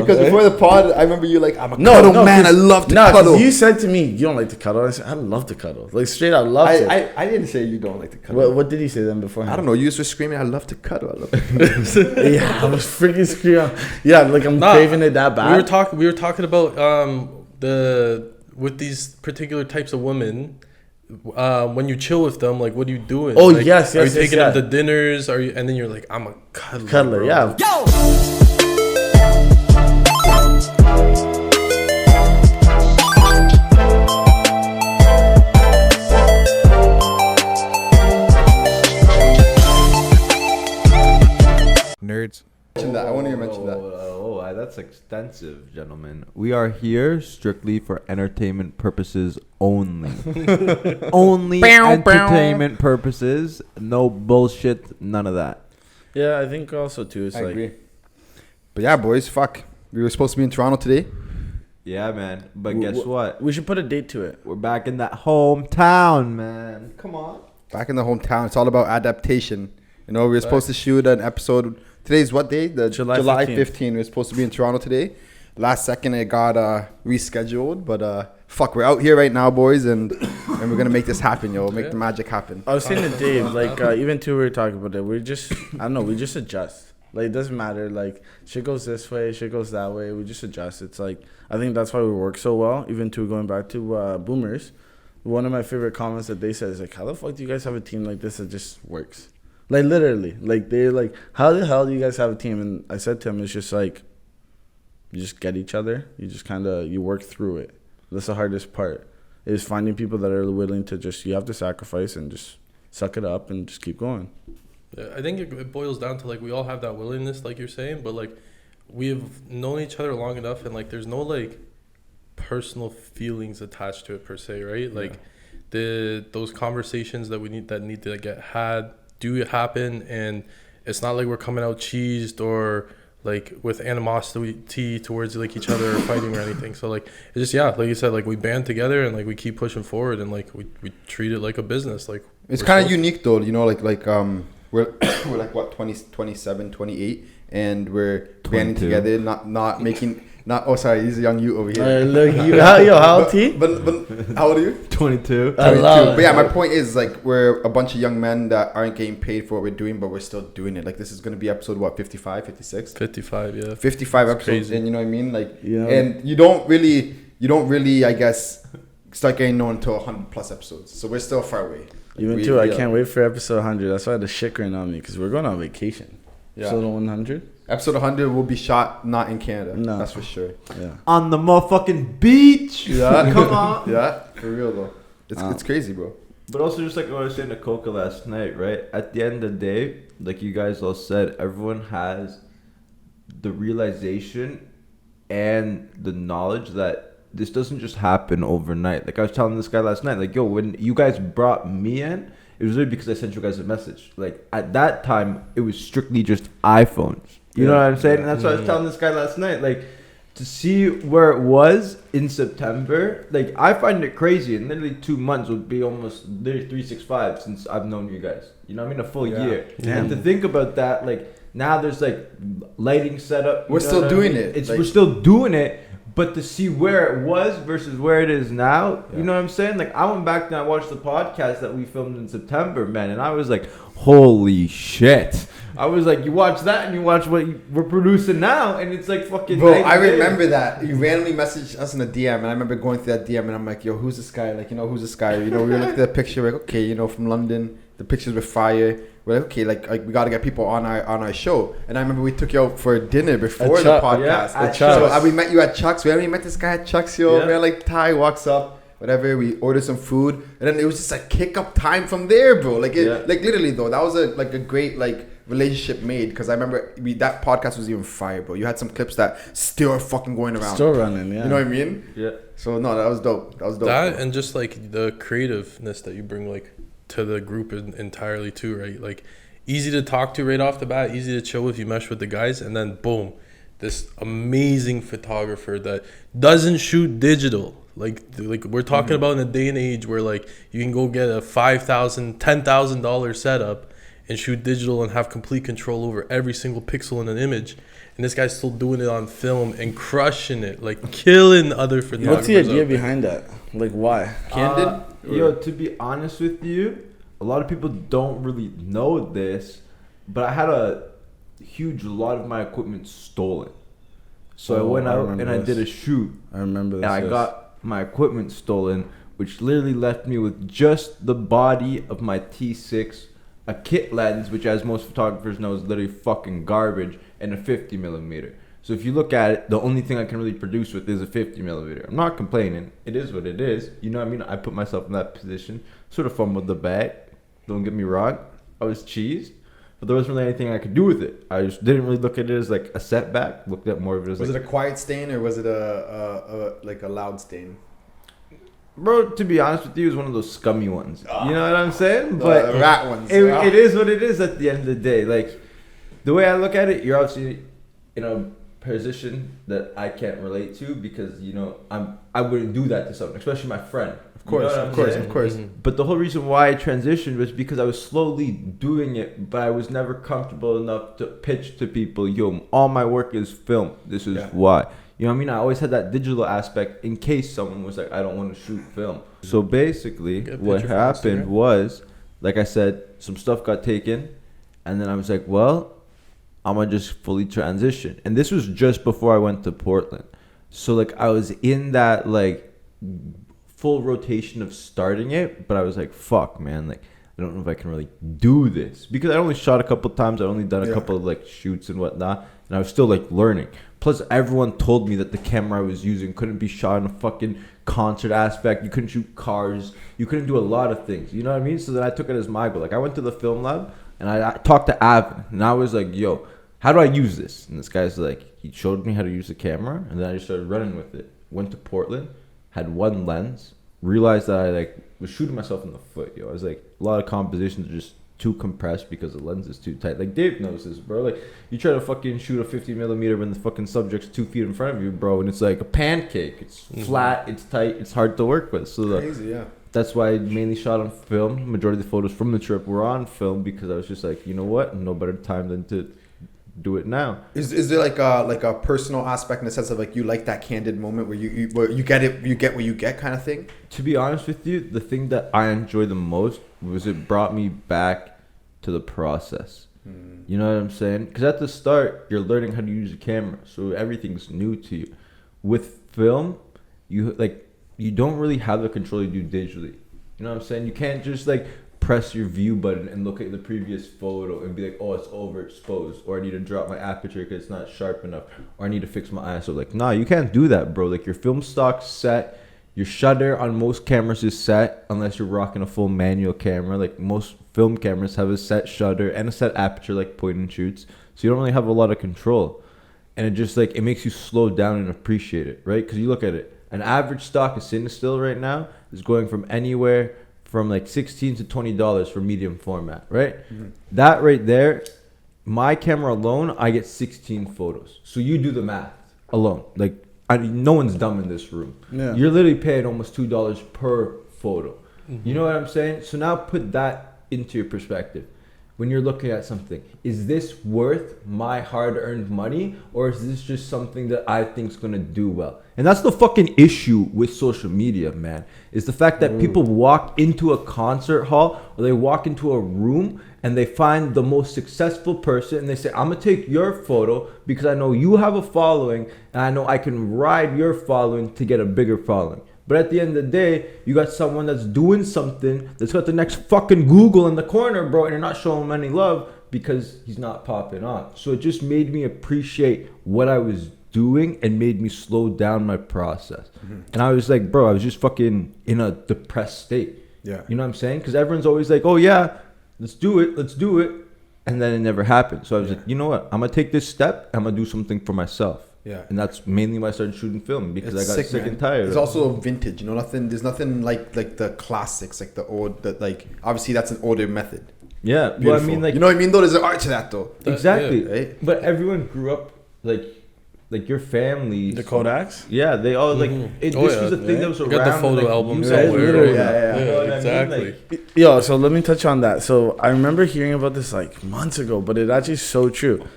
Because before the pod, I remember you like, I'm a cuddle man. I love to cuddle. You said to me, you don't like to cuddle. I said, I love to cuddle. Like straight out, love it. I didn't say you don't like to cuddle. What did you say then beforehand? I don't know. You just were screaming, I love to cuddle. I love to cuddle. Yeah, I was freaking screaming. Yeah, like I'm craving it that bad. We were talking about with these particular types of women. When you chill with them, like, what are you doing? Oh, like, yes. Are you taking them to dinners? Are you? And then you're like, I'm a cuddler, bro. Yeah. Yo. Nerds. I want to mention that. That's extensive, gentlemen. We are here strictly for entertainment purposes only. Only entertainment purposes. No bullshit. None of that. Yeah, I think also too. It's I like, agree. But yeah, boys, fuck. We were supposed to be in Toronto today. Yeah, man. But guess what? We should put a date to it. We're back in that hometown, man. Come on. Back in the hometown. It's all about adaptation. You know, we were supposed to shoot an episode. Today's what day? The July 15th. We were supposed to be in Toronto today. Last second it got rescheduled. But fuck, we're out here right now, boys, and we're gonna make this happen, yo. Make the magic happen. I was saying to Dave, like even too, we were talking about it. We just, I don't know, we just adjust. Like it doesn't matter. Like shit goes this way, shit goes that way. We just adjust. It's like I think that's why we work so well. Even too, going back to Boomers, one of my favorite comments that they said is like, "How the fuck do you guys have a team like this that just works?" Like literally, like they're like, "How the hell do you guys have a team?" And I said to him, "It's just like you just get each other. You just kind of you work through it. That's the hardest part. Is finding people that are willing to just you have to sacrifice and just suck it up and just keep going." Yeah, I think it boils down to like we all have that willingness, like you're saying, but like we've known each other long enough, and like there's no like personal feelings attached to it per se, right? Like those conversations that need to get had do happen, and it's not like we're coming out cheesed or like with animosity towards like each other or fighting or anything. So like it's just like you said, like we band together and like we keep pushing forward and like we treat it like a business. Like it's kind of unique though, you know, like we're we're like what 27, 28, and we're banding together, not making. Oh, sorry, he's a young youth over here. Look, how old he? But how old are you? 22. But yeah, my point is like we're a bunch of young men that aren't getting paid for what we're doing, but we're still doing it. Like this is gonna be episode what 55, 56? 55, yeah. 55 episodes crazy. In, you know what I mean? Like, and you don't really, I guess, start getting known until 100 plus episodes. So we're still far away. Even too, I can't wait for episode 100. That's why the shit going on me because we're going on vacation. Yeah. Episode 100. Episode 100 will be shot not in Canada. No, that's for sure. Yeah. On the motherfucking beach. Yeah, come on. Yeah, for real though. It's crazy, bro. But also, just like what I was saying to Coca last night, right? At the end of the day, like you guys all said, everyone has the realization and the knowledge that this doesn't just happen overnight. Like I was telling this guy last night, like, yo, when you guys brought me in, it was really because I sent you guys a message. Like at that time, it was strictly just iPhones. You know what I'm saying? And that's what I was telling this guy last night. Like, to see where it was in September, like, I find it crazy. And literally 2 months would be almost literally 365 since I've known you guys. You know what I mean? A full year. Damn. And to think about that, like, now there's, like, lighting set up. We're still doing it. We're still doing it. But to see where it was versus where it is now, you know what I'm saying? Like, I went back and I watched the podcast that we filmed in September, man. And I was like, holy shit. I was like, you watch that and you watch what we're producing now, and it's like fucking. Bro, I remember that you randomly messaged us in a DM, and I remember going through that DM, and I'm like, yo, who's this guy? Like, you know, who's this guy? You know, we were looking at the picture, like, okay, you know, from London, the pictures were fire. We're like, okay, like we got to get people on our show. And I remember we took you out for dinner before the podcast. Yeah, so we met you at Chuck's. We met this guy at Chuck's, yo. Yeah. Man, like Ty walks up. Whatever, we ordered some food, and then it was just like kick up time from there, bro. Like, like literally though, that was a great like relationship made, because I remember that podcast was even fire, bro. You had some clips that still are fucking going around, still running, yeah. You know what I mean? Yeah. So no, that was dope. That bro. And just like the creativeness that you bring like to the group entirely too, right? Like easy to talk to right off the bat, easy to chill with. You mesh with the guys, and then boom, this amazing photographer that doesn't shoot digital. Like we're talking about in a day and age where like you can go get a $5,000, $10,000 setup and shoot digital and have complete control over every single pixel in an image. and this guy's still doing it on film and crushing it, like killing other photographers. What's the idea behind that? Like, why? Candid? To be honest with you, a lot of people don't really know this, but I had a huge lot of my equipment stolen. So I went out and I did a shoot. I remember this. And I got my equipment stolen, which literally left me with just the body of my T6, a kit lens, which as most photographers know is literally fucking garbage, and a 50 millimeter. So if you look at it, the only thing I can really produce with is a 50 millimeter. I'm not complaining. It is what it is. You know what I mean? I put myself in that position. Sort of fun with the bag. Don't get me wrong. I was cheesed. But there wasn't really anything I could do with it. I just didn't really look at it as like a setback. Looked at more of it as was it a quiet stain or was it a loud stain? Bro, to be honest with you, it was one of those scummy ones. You know what I'm saying? But rat ones. It is what it is at the end of the day. Like, the way I look at it, you're obviously in a position that I can't relate to because, you know, I wouldn't do that to someone, especially my friend. Of course. Mm-hmm. But the whole reason why I transitioned was because I was slowly doing it, but I was never comfortable enough to pitch to people, yo, all my work is film. This is why. You know what I mean? I always had that digital aspect in case someone was like, I don't want to shoot film. So basically, what happened was, like I said, some stuff got taken, and then I was like, well, I'm going to just fully transition. And this was just before I went to Portland. So, like, I was in that, like, full rotation of starting it, but I was like, fuck, man, like, I don't know if I can really do this. Because I only shot a couple times. I'd only done a couple of, like, shoots and whatnot. And I was still, like, learning. Plus, everyone told me that the camera I was using couldn't be shot in a fucking concert aspect. You couldn't shoot cars. You couldn't do a lot of things. You know what I mean? So then I took it as my goal. Like, I went to the film lab, and I talked to Avin. And I was like, yo, how do I use this? And this guy's like, he showed me how to use the camera. And then I just started running with it. Went to Portland. Had one lens. Realized that I, like, was shooting myself in the foot, yo. I was like, a lot of compositions are just too compressed because the lens is too tight. Like, Dave knows this, bro. Like, you try to fucking shoot a 50 millimeter when the fucking subject's 2 feet in front of you, bro, and it's like a pancake. It's flat, it's tight, it's hard to work with. So crazy, that's why I mainly shot on film. Majority of the photos from the trip were on film because I was just like, you know what? No better time than to do it now. Is there like a personal aspect in the sense of like you like that candid moment where you get it, you get what you get kind of thing? To be honest with you, the thing that I enjoy the most was it brought me back to the process. You know what I'm saying? Because at the start, you're learning how to use a camera, so everything's new to you. With film, you don't really have the control you do digitally. You know what I'm saying? You can't just like press your view button and look at the previous photo and be like, oh, it's overexposed, or I need to drop my aperture because it's not sharp enough, or I need to fix my ISO. Like, nah, you can't do that, bro. Like, your film stock's set. Your shutter on most cameras is set unless you're rocking a full manual camera. Like, most film cameras have a set shutter and a set aperture, like point and shoots. So you don't really have a lot of control. And it just, like, it makes you slow down and appreciate it, right? Because you look at it. An average stock of Cinestill right now is going from anywhere from, like, $16 to $20 for medium format, right? That right there, my camera alone, I get 16 photos. So you do the math alone. Like, no one's dumb in this room. Yeah. You're literally paying almost $2 per photo. You know what I'm saying? So now put that into your perspective. When you're looking at something, is this worth my hard-earned money, or is this just something that I think is going to do well? And that's the fucking issue with social media, man, is the fact that people walk into a concert hall or they walk into a room and they find the most successful person and they say, I'm going to take your photo because I know you have a following and I know I can ride your following to get a bigger following. But at the end of the day, you got someone that's doing something that's got the next fucking Google in the corner, bro, and you're not showing him any love because he's not popping off. So it just made me appreciate what I was doing and made me slow down my process. And I was like, bro, I was just fucking in a depressed state. Yeah. You know what I'm saying? Because everyone's always like, oh, yeah, let's do it. And then it never happened. So I was like, you know what? I'm going to take this step. I'm going to do something for myself. Yeah, and that's mainly why I started shooting film because I got sick and tired. It's also vintage, you know. There's nothing like the classics, like the old. That like obviously that's an older method. Yeah, beautiful. Well, I mean, like, you know what I mean. Though there's an art to that, though. Exactly. Yeah, right? But everyone grew up like your family. The Kodaks. Yeah, they all like. This was the thing that was around. You got the photo like, album somewhere. Yeah, exactly. Like, yo, so let me touch on that. So I remember hearing about this like months ago, but it's actually so true.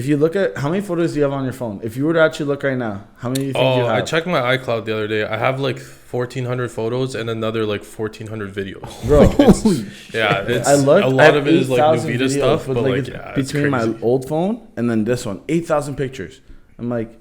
if you look at how many photos do you have on your phone? If you were to actually look right now, how many do you think you have? I checked my iCloud the other day. I have like 1,400 photos and another like 1,400 videos. Bro, it's I looked, a lot of it is like Nüvida stuff, but like yeah, between my old phone and then this one, 8,000 pictures. I'm like,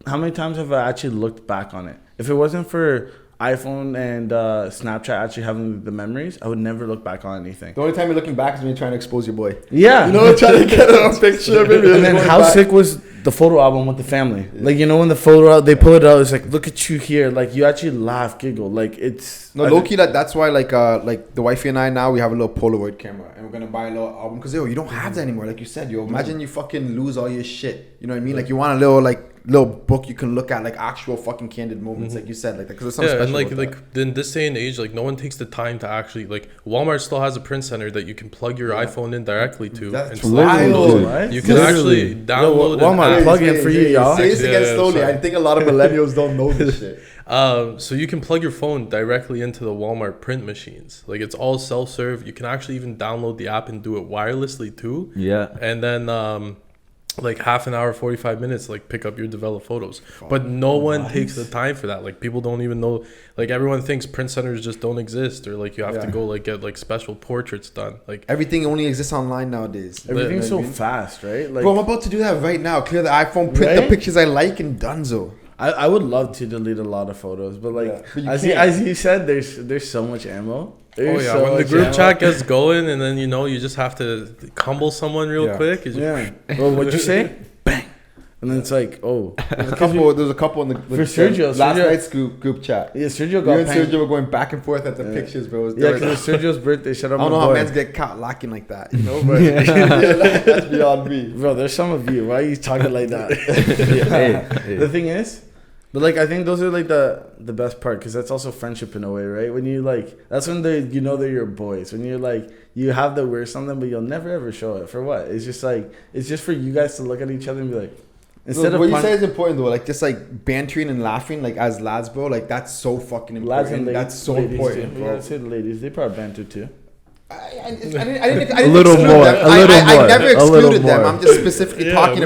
how many times have I actually looked back on it? If it wasn't for iPhone and Snapchat actually having the memories, I would never look back on anything. The only time you're looking back is when you're trying to expose your boy. Yeah. You know, trying to get a picture. Maybe and then how sick was the photo album with the family? Yeah. Like, you know, when the photo, they pull it out, it's like, look at you here. Like, you actually laugh, giggle. Like, it's... No, low-key, that's why, like the wifey and I now, we have a little Polaroid camera. And we're going to buy a little album. Because, you don't have that anymore. Like you said, imagine you fucking lose all your shit. You know what I mean? Like, you want a little book you can look at, like actual fucking candid moments, like you said, like because there's something special. And like in this day and age, like no one takes the time to actually like Walmart still has a print center that you can plug your iPhone in directly to. That's and wild, right? You can actually download Walmart plug in for you, y'all. Say this again slowly. I think a lot of millennials don't know this shit. So you can plug your phone directly into the Walmart print machines. Like it's all self-serve. You can actually even download the app and do it wirelessly too. Yeah. And then like half an hour, 45 minutes, like pick up your developed photos. But no one takes the time for that. Like people don't even know, like everyone thinks print centers just don't exist, or like you have to go like get like special portraits done. Like everything only exists online nowadays. Everything's so fast, right? Like, bro, I'm about to do that right now. Clear the iPhone, print the pictures I like, and donezo. I would love to delete a lot of photos, but like but as you said, there's so much ammo. There's so when the group chat gets going, and then you just have to humble someone real quick. Well, what'd you say? Bang, and then it's like, oh, there's a couple in the for Sergio last night's group chat. Yeah, Sergio got. You and Sergio were going back and forth at the pictures, bro. Yeah, because it's Sergio's birthday. Shout out I don't know how man's get caught lacking like that, you know. But that's beyond me, bro. There's some of you. Why are you talking like that? Hey. The thing is. But like I think those are like the best part, because that's also friendship in a way, right? When you like, that's when they're your boys. When you're like, you have to wear something, but you'll never ever show it for what? It's just like, it's just for you guys to look at each other and be like, instead of what you say is important though, like just like bantering and laughing like as lads, bro. Like that's so fucking important. Lads and ladies, that's so important. Too. Bro. Yeah, say the ladies, they probably banter too. I didn't a little more. I never excluded them. I'm just specifically talking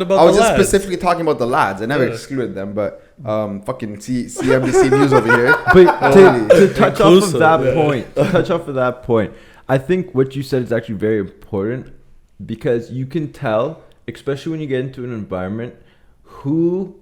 about. I was just specifically talking about the lads. I never excluded them, but fucking CNBC News over here. But to touch off of that point, I think what you said is actually very important, because you can tell, especially when you get into an environment, who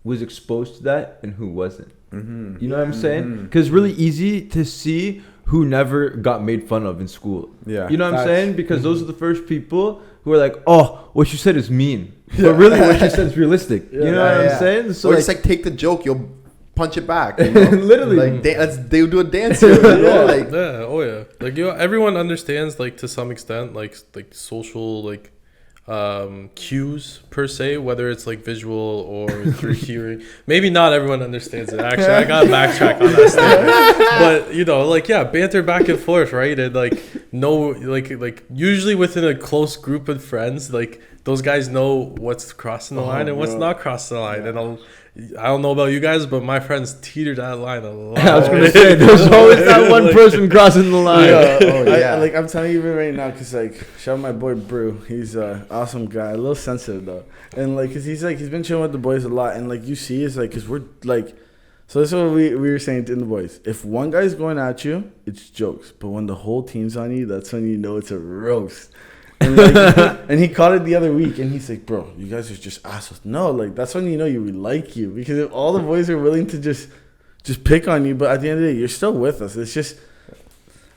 was exposed to that and who wasn't. Mm-hmm. You know what I'm saying? Because it's really easy to see who never got made fun of in school. Yeah, you know what I'm saying? Because those are the first people who are like, oh, what you said is mean. But really what you said is realistic. You know what I'm saying? So or it's like take the joke, you'll punch it back. You know? Literally. Like they'll do a dance here. You know? Like, everyone understands like to some extent like social like cues per se, whether it's like visual or through hearing. Maybe not everyone understands it. Actually, I gotta backtrack on that statement. But banter back and forth, right? And like like usually within a close group of friends, like those guys know what's crossing the line and what's not crossing the line. And I don't know about you guys, but my friends teeter that line a lot. I was gonna say, there's always that one person crossing the line. I'm telling you right now, cause like, shout out my boy Brew. He's an awesome guy, a little sensitive though, and like, cause he's been chilling with the boys a lot, and like you see, it's like, cause we're like, so this is what we were saying to the boys. If one guy's going at you, it's jokes, but when the whole team's on you, that's when you know it's a roast. And, and he caught it the other week, and he's like, bro, you guys are just assholes. No, like, that's when you know we like you, because if all the boys are willing to just pick on you, but at the end of the day, you're still with us. It's just,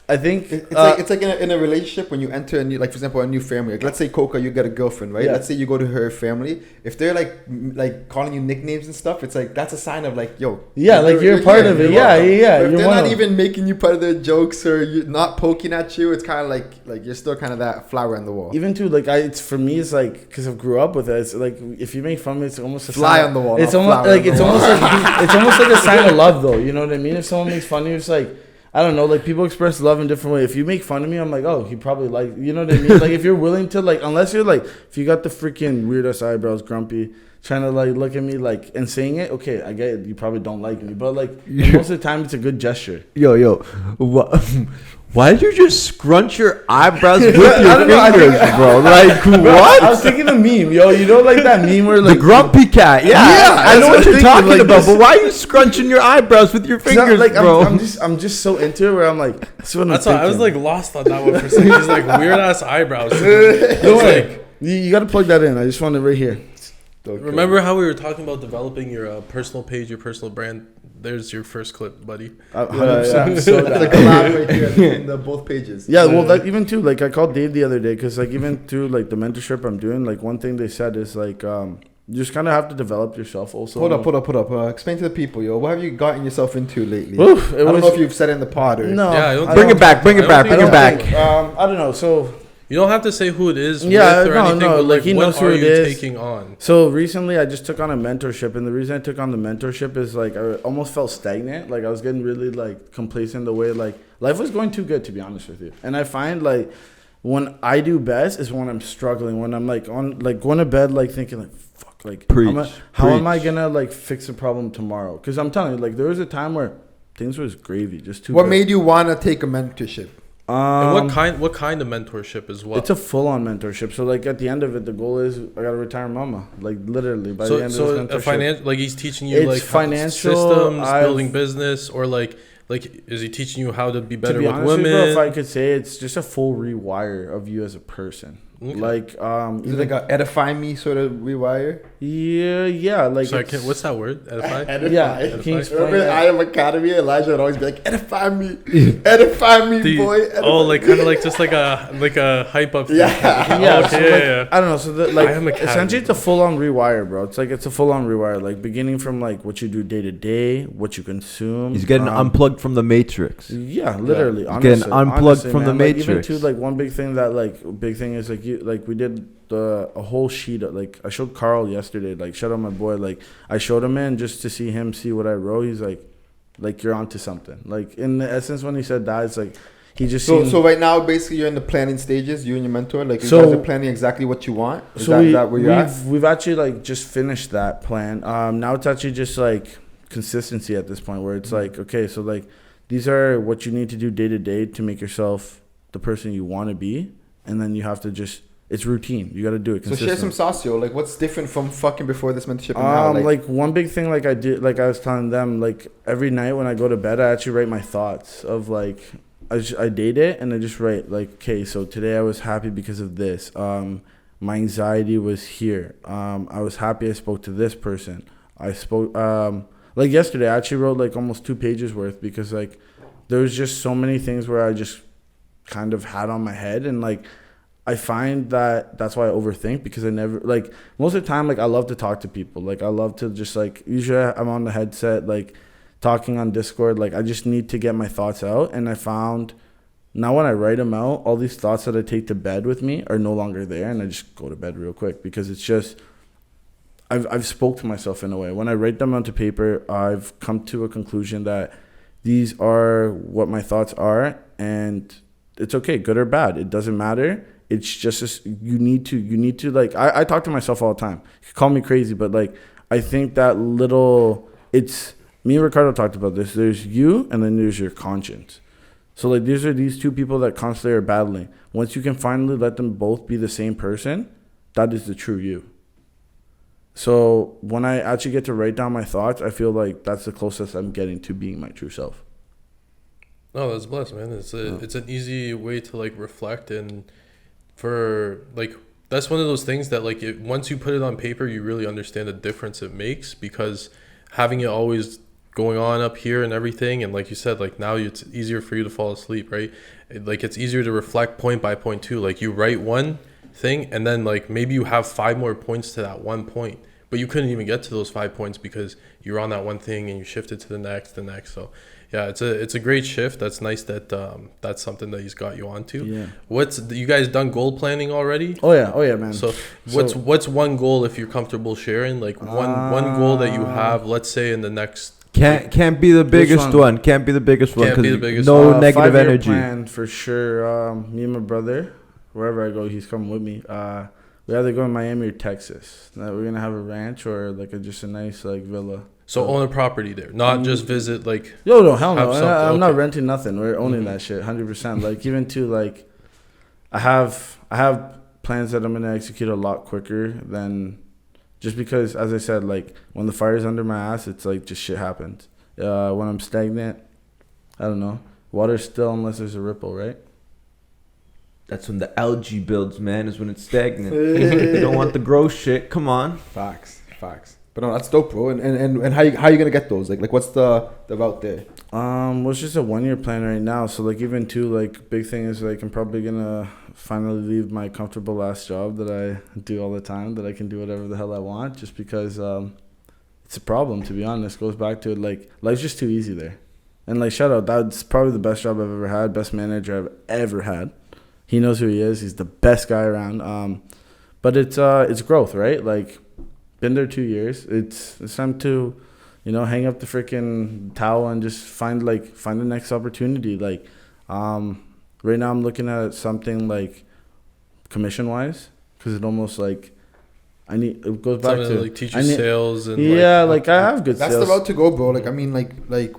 I think it's like in a relationship when you enter a new, like for example, a new family. Like let's say Coca, you get a girlfriend, right? Yeah. Let's say you go to her family. If they're like calling you nicknames and stuff, it's like that's a sign of like, yo, you're part of it. Yeah. But if they're not even making you part of their jokes or you're not poking at you, it's kind of like you're still kind of that flower on the wall. Even too, like it's for me, it's like because I grew up with it. It's like if you make fun of me, it's almost a fly sign on the wall. It's almost like it's almost like a sign of love, though. You know what I mean? If someone makes fun of you, it's like, I don't know, like people express love in different ways. If you make fun of me, I'm like, oh, he probably like, you know what I mean? Like if you're willing to, like, unless you're like, if you got the freaking weirdest eyebrows, grumpy, trying to like look at me like and saying it. Okay, I get it. You probably don't like me, but like most of the time, it's a good gesture. Yo, why did you just scrunch your eyebrows with your fingers, bro? Like, what? I was thinking a meme, yo. You know, like that meme where like the grumpy cat. Yeah, I know what you're talking about. But why are you scrunching your eyebrows with your fingers, like, bro? I'm just so into it where I'm like, that's what That's why I was like lost on that one for a second. He's like weird ass eyebrows. No way. You got to plug that in. I just want it right here. Okay. Remember how we were talking about developing your personal page, your personal brand? There's your first clip, buddy. 100%. So the collab right here in the both pages. Yeah, well, that even too, like I called Dave the other day because like even through like the mentorship I'm doing, like one thing they said is like you just kind of have to develop yourself also. Hold up. Explain to the people, yo. What have you gotten yourself into lately? Oof, I don't know if you've said it in the pod or... No. Yeah, bring it back. I don't know. So... You don't have to say who it is with or anything, but like he knows who it is. Taking on? So recently I just took on a mentorship, and the reason I took on the mentorship is like I almost felt stagnant. Like I was getting really like complacent the way like life was going too good, to be honest with you. And I find like when I do best is when I'm struggling, when I'm like on like going to bed like thinking like fuck, like how am I gonna like fix the problem tomorrow? Because I'm telling you, like there was a time where things was gravy, just too What good. made you want to take a mentorship? And what kind of mentorship as well? It's a full-on mentorship. So like at the end of it, the goal is I gotta retire mama. Like literally by the end of this mentorship. So like he's teaching you it's like financial systems, building business, or like is he teaching you how to be better with women? With you, if I could say, it's just a full rewire of you as a person. Okay. Like is it like a edify me sort of rewire? Yeah. Like sorry, what's that word? Edify? Yeah. Edify. Can you explain Remember I Am Academy? Elijah would always be like, edify me, edify me, boy. Edify. Oh, like kind of like just like a hype up thing. Yeah. Okay, so yeah. I don't know. So like essentially it's a full on rewire, bro. It's like it's a full on rewire, like beginning from like what you do day to day, what you consume. He's getting unplugged from the matrix. Yeah, literally. He's getting unplugged from the matrix. Like, even too, like one big thing is like we did a whole sheet of, like I showed Carl yesterday, like shout out my boy, like I showed him in just to see what I wrote. He's like you're onto something. Like in the essence when he said that, it's like he just so right now basically you're in the planning stages, you and your mentor, like you guys are planning exactly what you want. Is that where you're at? We've actually like just finished that plan. Now it's actually just like consistency at this point where it's like, okay, so like these are what you need to do day to day to make yourself the person you want to be, and then you have to just, it's routine. You got to do it consistently. So share some sauce, yo. Like what's different from fucking before this mentorship? And now, like one big thing, like I did, like I was telling them, like every night when I go to bed, I actually write my thoughts of like, I date it and I just write like, okay, so today I was happy because of this. My anxiety was here. I was happy I spoke to this person. I spoke, like yesterday, I actually wrote like almost 2 pages worth because like there was just so many things where I just kind of had on my head, and like I find that that's why I overthink, because I never, like most of the time, like I love to talk to people. Like I love to just like, usually I'm on the headset, like talking on Discord. Like I just need to get my thoughts out. And I found now when I write them out, all these thoughts that I take to bed with me are no longer there. And I just go to bed real quick because it's just, I've spoke to myself in a way. When I write them onto paper, I've come to a conclusion that these are what my thoughts are, and it's okay, good or bad. It doesn't matter. It's just you need to like, I talk to myself all the time. You can call me crazy, but like I think that it's me and Ricardo talked about this. There's you, and then there's your conscience. So like these two people that constantly are battling. Once you can finally let them both be the same person, that is the true you. So when I actually get to write down my thoughts, I feel like that's the closest I'm getting to being my true self. Oh, that's blessed, man. It's an easy way to like reflect, and for like that's one of those things that like once you put it on paper, you really understand the difference it makes, because having it always going on up here and everything, and like you said, like now it's easier for you to fall asleep, right? Like it's easier to reflect point by point too. Like you write one thing, and then like maybe you have 5 more points to that one point, but you couldn't even get to those 5 points because you're on that one thing and you shifted to the next. So yeah, it's a great shift. That's nice that that's something that he's got you onto. Yeah. You guys done goal planning already? Oh yeah, man. So what's one goal, if you're comfortable sharing, like one goal that you have, let's say in the next, can't be the biggest one. Can't be the biggest one. Can't be the biggest no one. negative energy. Plan for sure. Me and my brother, wherever I go, he's coming with me. we either go in Miami or Texas. Now we're gonna have a ranch or like just a nice like villa. So own a property there, not just visit like. Yo, no, hell no. I'm not Okay. renting nothing. We're owning that shit, 100%. Like even to like, I have plans that I'm gonna execute a lot quicker than, just because, as I said, like when the fire's under my ass, it's like just shit happens. When I'm stagnant, I don't know. Water's still unless there's a ripple, right? That's when the algae builds, man. Is when it's stagnant. You don't want the gross shit. Come on. Facts. But no, that's dope, bro. And how you gonna get those? Like what's the route there? Well, it's just a 1-year plan right now. So like even too, like big thing is like I'm probably gonna finally leave my comfortable last job that I do all the time, that I can do whatever the hell I want, just because it's a problem, to be honest. Goes back to it, like life's just too easy there. And like shout out, that's probably the best job I've ever had, best manager I've ever had. He knows who he is. He's the best guy around. But it's growth, right? Like been there 2 years. It's time to, hang up the freaking towel and just find the next opportunity. Like, right now I'm looking at something like commission wise, because it almost like it goes back Something to like teach you sales and like I have good that's sales. the route to go, bro. Like I mean, like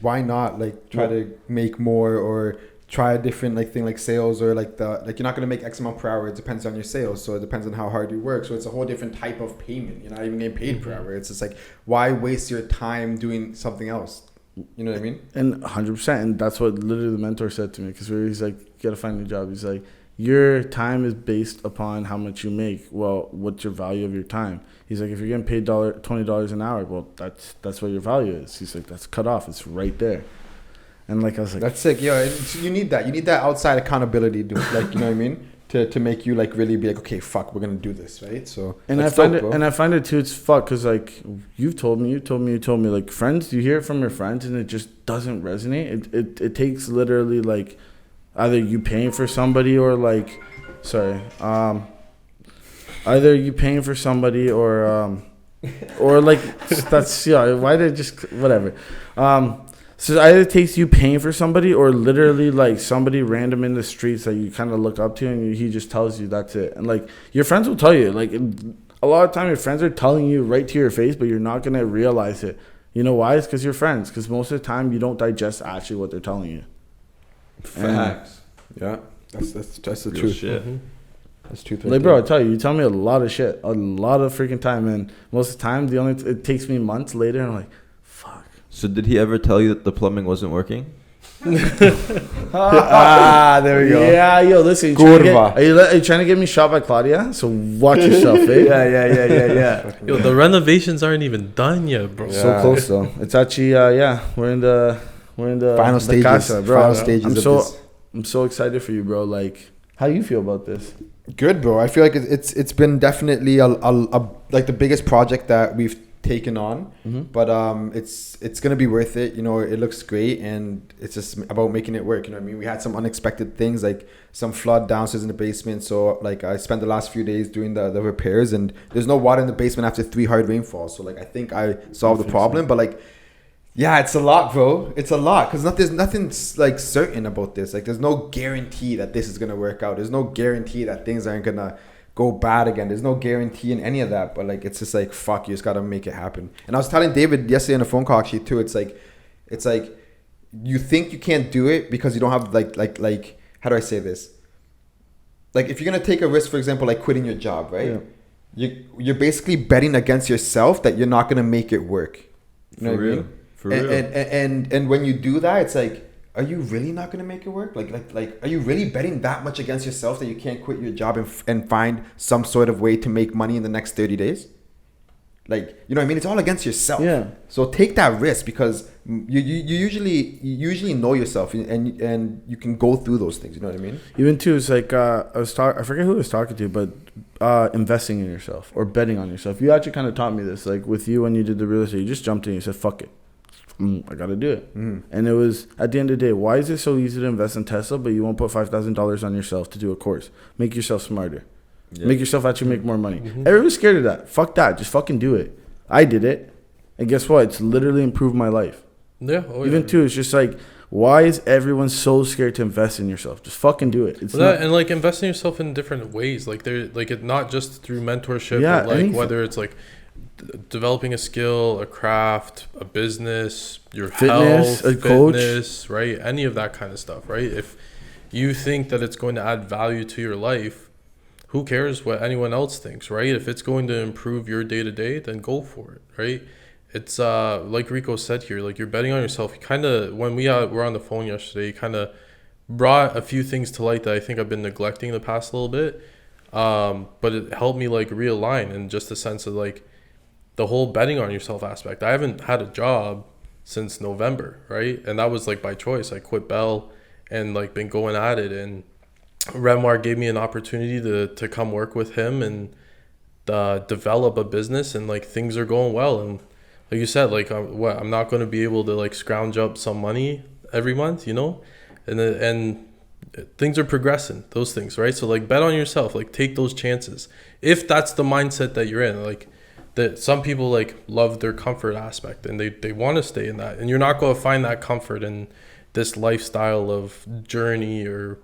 why not like try to make more or try a different thing like sales, or you're not gonna make X amount per hour. It depends on your sales, so it depends on how hard you work. So it's a whole different type of payment. You're not even getting paid per hour. It's just like, why waste your time doing something else? You know what I mean? And 100%, and that's what literally the mentor said to me, because he's like, you gotta find a new job. He's like, your time is based upon how much you make. Well, what's your value of your time? He's like, if you're getting paid $20 an hour, well, that's what your value is. He's like, that's cut off. It's right there. And like I was like, that's sick. Yeah, you need that. You need that outside accountability, dude. Like, you know what I mean? To make you like really be like, okay, fuck, we're gonna do this, right? So and I find it too. It's fuck, because like you told me like friends. You hear it from your friends, and it just doesn't resonate. It takes literally like either you paying for somebody or like, either you paying for somebody or like that's why did just whatever. So it either takes you paying for somebody or literally like somebody random in the streets that you kind of look up to, and he just tells you that's it. And like your friends will tell you, like a lot of time your friends are telling you right to your face, but you're not going to realize it. You know why? It's because you're friends. Because most of the time you don't digest actually what they're telling you. Facts. Yeah, that's the Real truth. shit. That's truth. Like, bro, I tell you tell me a lot of shit, a lot of freaking time, and most of the time it takes me months later, and I'm like, fuck. So did he ever tell you that the plumbing wasn't working? There we go. Yeah, yo, listen. Are you trying to get me shot by Claudia? So watch yourself, eh? Yeah. Yo, the renovations aren't even done yet, bro. Yeah. So close though. It's actually we're in the final stages, casa, bro. Final stages I'm so excited for you, bro. Like, how do you feel about this? Good, bro. I feel like it's been definitely a like the biggest project that we've taken on, but it's gonna be worth it. It looks great, and it's just about making it work. You know what I mean? We had some unexpected things, like some flood downstairs in the basement, so like I spent the last few days doing the repairs, and there's no water in the basement after 3 hard rainfalls. So like I think I solved the problem, but like yeah, it's a lot, bro. It's a lot, because there's nothing like certain about this. Like there's no guarantee that this is gonna work out. There's no guarantee that things aren't gonna go bad again. There's no guarantee in any of that, but like it's just like, fuck, you just gotta make it happen. And I was telling David yesterday on a phone call actually too, it's like you think you can't do it because you don't have like how do I say this, like if you're gonna take a risk, for example, like quitting your job, right? Yeah. You're basically betting against yourself that you're not gonna make it work. You know what I mean? For real. And when you do that, it's like, are you really not going to make it work? Like, are you really betting that much against yourself that you can't quit your job and find some sort of way to make money in the next 30 days? Like, you know what I mean? It's all against yourself. Yeah. So take that risk, because you usually know yourself, and you can go through those things. You know what I mean? Even too, it's like I forget who I was talking to, but investing in yourself or betting on yourself. You actually kind of taught me this. Like with you, when you did the real estate, you just jumped in. You said, "Fuck it. I gotta do it." And it was, at the end of the day, why is it so easy to invest in Tesla, but you won't put $5,000 on yourself to do a course? Make yourself smarter. Yeah. Make yourself actually make more money. Everyone's scared of that. Fuck that. Just fucking do it. I did it, and guess what? It's literally improved my life. Yeah. Even too, it's just like, why is everyone so scared to invest in yourself? Just fucking do it. It's and like invest in yourself in different ways. Like it not just through mentorship, but like anything. Whether it's like developing a skill, a craft, a business, your fitness, health, coach, right? Any of that kind of stuff, right? If you think that it's going to add value to your life, who cares what anyone else thinks, right? If it's going to improve your day to day, then go for it, right? It's like Rico said here, like you're betting on yourself. You kind of, when we were on the phone yesterday, you kind of brought a few things to light that I think I've been neglecting the past little bit. But it helped me like realign in just a sense of like the whole betting on yourself aspect. I haven't had a job since November, right? And that was like by choice. I quit Bell and like been going at it. And Renoir gave me an opportunity to come work with him and develop a business, and like things are going well. And like you said, like I'm not going to be able to like scrounge up some money every month, you know, and things are progressing, those things, right? So like bet on yourself, like take those chances if that's the mindset that you're in. Like that some people like love their comfort aspect and they want to stay in that, and you're not going to find that comfort in this lifestyle of journey or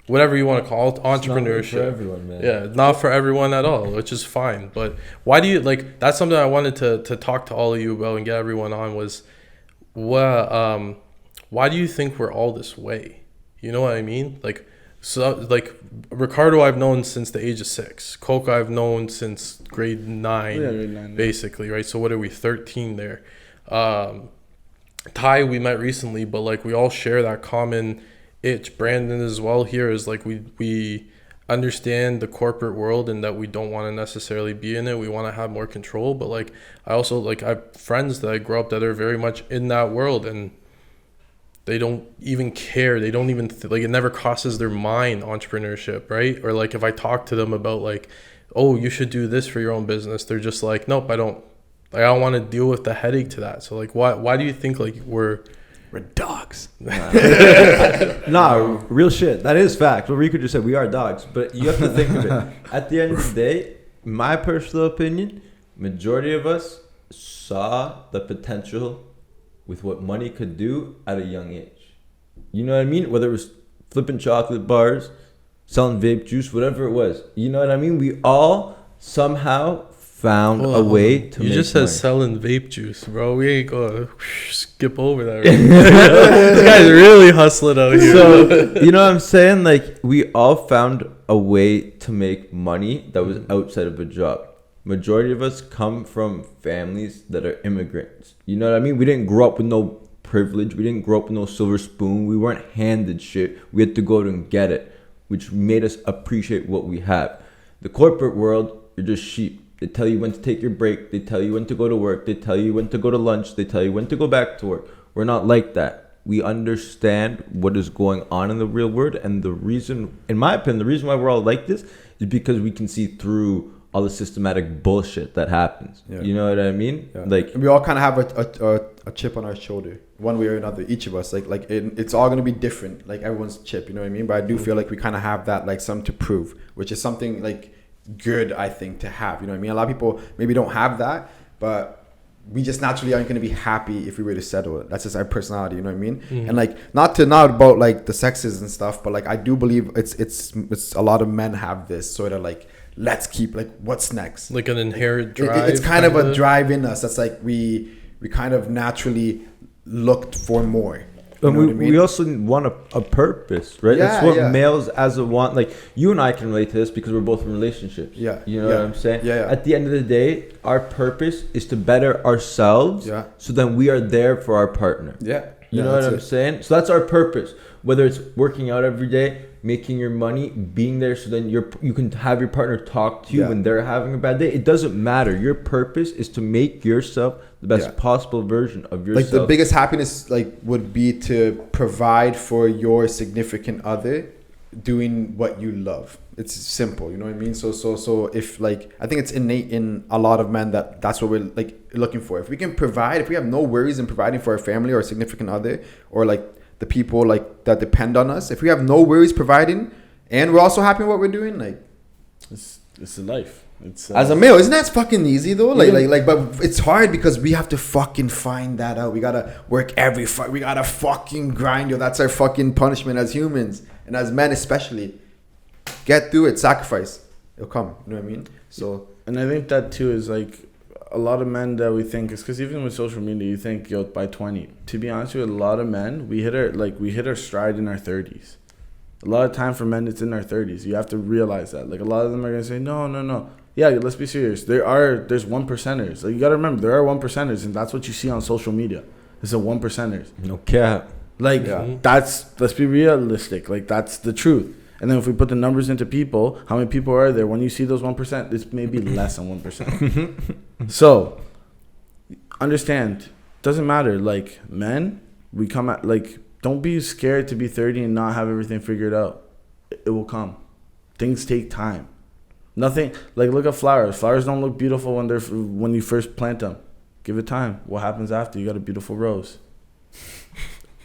whatever you want to call it, entrepreneurship. It's not for everyone, man. Yeah, not for everyone at all, which is fine. But why do you like? That's something I wanted to talk to all of you about and get everyone on was, why do you think we're all this way? You know what I mean? Like, so like Ricardo, I've known since the age of 6. Coca, I've known since grade 9, grade 9 basically, right? So what are we, 13 there? Ty, we met recently, but like we all share that common itch. Brandon as well here is like we understand the corporate world and that we don't want to necessarily be in it. We want to have more control, but like I also like I have friends that I grew up that are very much in that world and they don't even care. They don't even like it never crosses their mind, entrepreneurship, right? Or like if I talk to them about like, oh, you should do this for your own business, they're just like, nope, I don't want to deal with the headache to that. So like why do you think like we're dogs? Nah, real shit. That is fact. What Rico just said, we are dogs. But you have to think of it. At the end of the day, my personal opinion, majority of us saw the potential with what money could do at a young age. You know what I mean? Whether it was flipping chocolate bars, selling vape juice, whatever it was. You know what I mean? We all somehow found a way to make money. You just said selling vape juice, bro. We ain't gonna skip over that. Right? This guy's really hustling out here. So, you know what I'm saying? Like, we all found a way to make money that was outside of a job. Majority of us come from families that are immigrants. You know what I mean? We didn't grow up with no privilege. We didn't grow up with no silver spoon. We weren't handed shit. We had to go out and get it, which made us appreciate what we have. The corporate world, you're just sheep. They tell you when to take your break. They tell you when to go to work. They tell you when to go to lunch. They tell you when to go back to work. We're not like that. We understand what is going on in the real world. And the reason, in my opinion, the reason why we're all like this is because we can see through all the systematic bullshit that happens. Yeah. You know what I mean? Yeah. Like, we all kind of have a chip on our shoulder, one way or another, each of us. It's all going to be different, like everyone's chip, you know what I mean? But I do feel like we kind of have that, like, something to prove, which is something, like, good, I think, to have. You know what I mean? A lot of people maybe don't have that, but we just naturally aren't going to be happy if we were to settle it. That's just our personality, you know what I mean? Mm-hmm. And like not about like the sexes and stuff, but like I do believe it's a lot of men have this sort of like, let's keep like, what's next? Like an inherent drive. It's kind of a drive in us. That's like we kind of naturally looked for more. And we also want a purpose, right? Yeah, that's what males as a want. Like, you and I can relate to this because we're both in relationships. Yeah. You know what I'm saying? Yeah. At the end of the day, our purpose is to better ourselves. Yeah. So then we are there for our partner. Yeah. You know what I'm saying? So that's our purpose. Whether it's working out every day, making your money, being there so then you can have your partner talk to you when they're having a bad day. It doesn't matter. Your purpose is to make yourself the best possible version of yourself. Like the biggest happiness would be to provide for your significant other doing what you love. It's simple, you know what I mean? So if like, I think it's innate in a lot of men that's what we're like looking for. If we can provide, if we have no worries in providing for our family or significant other or like the people like that depend on us, if we have no worries providing and we're also happy with what we're doing, like it's a life. It's as a male, isn't that fucking easy though? But it's hard because we have to fucking find that out. We gotta work we gotta fucking grind, yo. That's our fucking punishment as humans and as men especially. Get through it, sacrifice. It'll come. You know what I mean? So, and I think that too is like a lot of men that we think is because even with social media, you think yo by 20. To be honest with you, a lot of men we hit our stride in our 30s. A lot of time for men, it's in our 30s. You have to realize that. Like a lot of them are gonna say no. Yeah, let's be serious. There's 1%ers. Like you gotta remember, there are 1%ers, and that's what you see on social media. It's a 1%ers. No cap. Like let's be realistic. Like that's the truth. And then if we put the numbers into people, how many people are there? When you see those 1%, it's maybe less than 1%. So understand, doesn't matter. Like men, we come at like don't be scared to be 30 and not have everything figured out. It will come. Things take time. Nothing like look at flowers. Flowers don't look beautiful when you first plant them. Give it time. What happens after? You got a beautiful rose.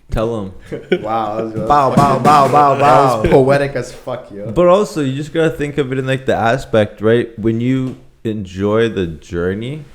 Tell them. Wow. Bow. That was poetic as fuck, yo. But also, you just gotta think of it in like the aspect, right? When you enjoy the journey,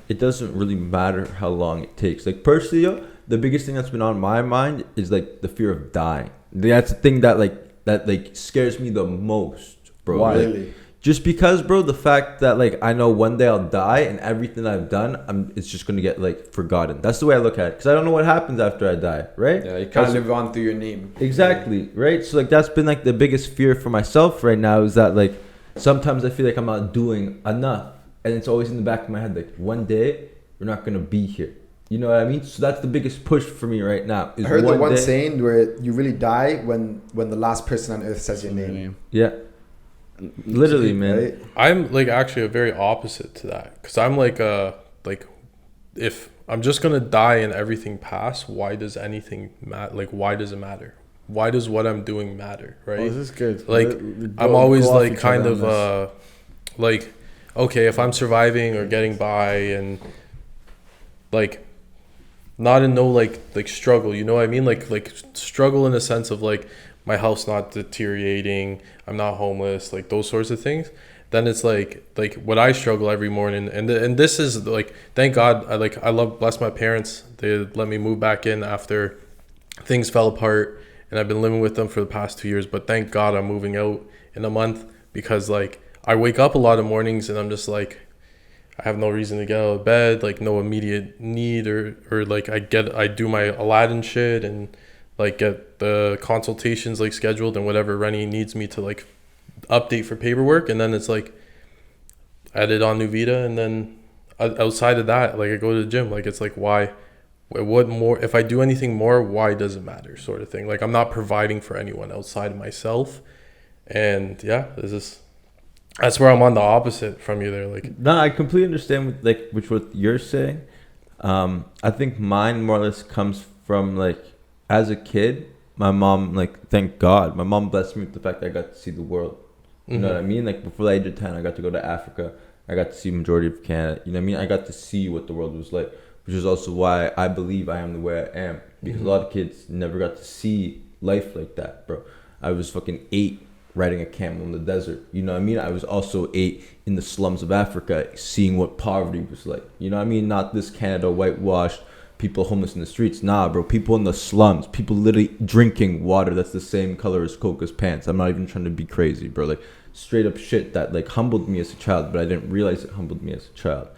it doesn't really matter how long it takes. Like personally, yo, the biggest thing that's been on my mind is like the fear of dying. That's the thing that scares me the most, bro. Why? Really? Just because, bro, the fact that like I know one day I'll die and everything I've done, it's just gonna get like forgotten. That's the way I look at it, because I don't know what happens after I die, right? Yeah, you can't live on through your name. Exactly, right? So like that's been like the biggest fear for myself right now is that like sometimes I feel like I'm not doing enough, and it's always in the back of my head like one day we're not gonna be here. You know what I mean? So that's the biggest push for me right now. I heard the one saying where you really die when the last person on earth says your name. Yeah. Literally, man. Right? I'm like actually a very opposite to that, because I'm like if I'm just gonna die and everything pass, why does anything matter? Like why does it matter? Why does what I'm doing matter? Right? Oh, this is good. Like I'm always like kind of like okay, if I'm surviving or getting by and like not in no like struggle, you know what I mean? Like struggle in a sense of like my health's not deteriorating, I'm not homeless, like those sorts of things. Then it's like what I struggle every morning, and this is like, thank God, bless my parents. They let me move back in after things fell apart, and I've been living with them for the past 2 years. But thank God I'm moving out in a month, because like I wake up a lot of mornings and I'm just like, I have no reason to get out of bed, like no immediate need, or like I do my Aladdin shit and like get the consultations like scheduled and whatever Rennie needs me to like update for paperwork, and then it's like edit on Nüvida, and then outside of that, like I go to the gym. Like it's like what more, if I do anything more, why does it matter, sort of thing. Like I'm not providing for anyone outside of myself, and yeah, that's where I'm on the opposite from you there. Like no, I completely understand what you're saying. I think mine more or less comes from like, as a kid, my mom, like, thank God, my mom blessed me with the fact that I got to see the world. You know what I mean? Like, before the age of 10, I got to go to Africa. I got to see majority of Canada. You know what I mean? I got to see what the world was like, which is also why I believe I am the way I am. Because a lot of kids never got to see life like that, bro. I was fucking 8 riding a camel in the desert. You know what I mean? I was also 8 in the slums of Africa seeing what poverty was like. You know what I mean? Not this Canada whitewashed, people homeless in the streets. Nah, bro. People in the slums. People literally drinking water that's the same color as Coca's pants. I'm not even trying to be crazy, bro. Like, straight up shit that, like, humbled me as a child, but I didn't realize it humbled me as a child.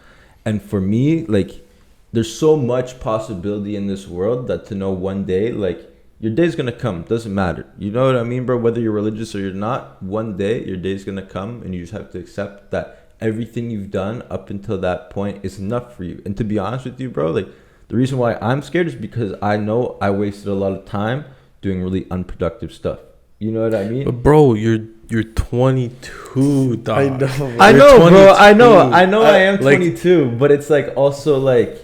And for me, like, there's so much possibility in this world that to know one day, like, your day's gonna come. Doesn't matter. You know what I mean, bro? Whether you're religious or you're not, one day your day's gonna come, and you just have to accept that everything you've done up until that point is enough for you. And to be honest with you, bro, like, the reason why I'm scared is because I know I wasted a lot of time doing really unproductive stuff. You know what I mean? But bro, you're 22, dog. I know, bro. I know. I am 22, but it's like also like,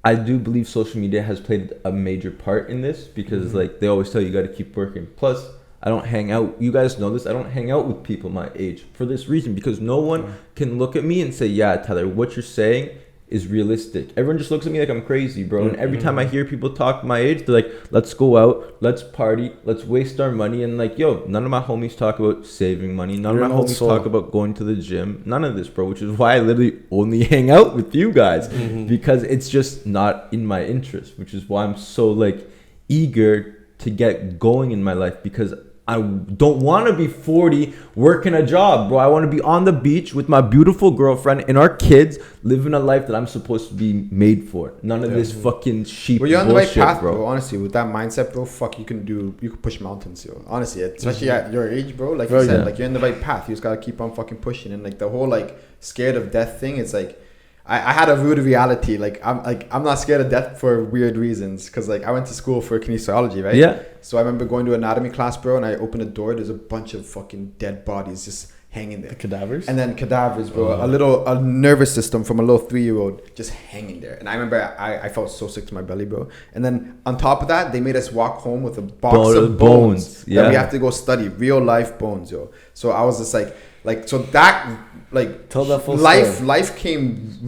I do believe social media has played a major part in this, because like they always tell you, got to keep working. Plus, I don't hang out. You guys know this. I don't hang out with people my age for this reason, because no one can look at me and say, yeah, Tyler, what you're saying is realistic. Everyone just looks at me like I'm crazy, bro. And every time I hear people talk my age, they're like, let's go out, let's party, let's waste our money. And like, yo, none of my homies talk about saving money. None of my homies talk about going to the gym. None of this, bro, which is why I literally only hang out with you guys because it's just not in my interest, which is why I'm so like eager to get going in my life, because I don't want to be 40 working a job, bro. I want to be on the beach with my beautiful girlfriend and our kids, living a life that I'm supposed to be made for. None of this fucking sheep bullshit, you're on the right path, bro. Honestly, with that mindset, bro, you can push mountains, yo. Honestly, especially at your age, bro. Like you said, like you're in the right path. You just gotta keep on fucking pushing. And like the whole like scared of death thing, it's like I had a rude reality. I'm not scared of death for weird reasons, because like I went to school for kinesiology, right? Yeah. So I remember going to anatomy class, bro, and I opened a door. There's a bunch of fucking dead bodies just hanging there. The cadavers? And then cadavers, bro. A nervous system from a little 3-year-old just hanging there. And I remember I felt so sick to my belly, bro. And then on top of that, they made us walk home with a box of bones that we have to go study. Real life bones, yo. So I was just like so that like tell that full life came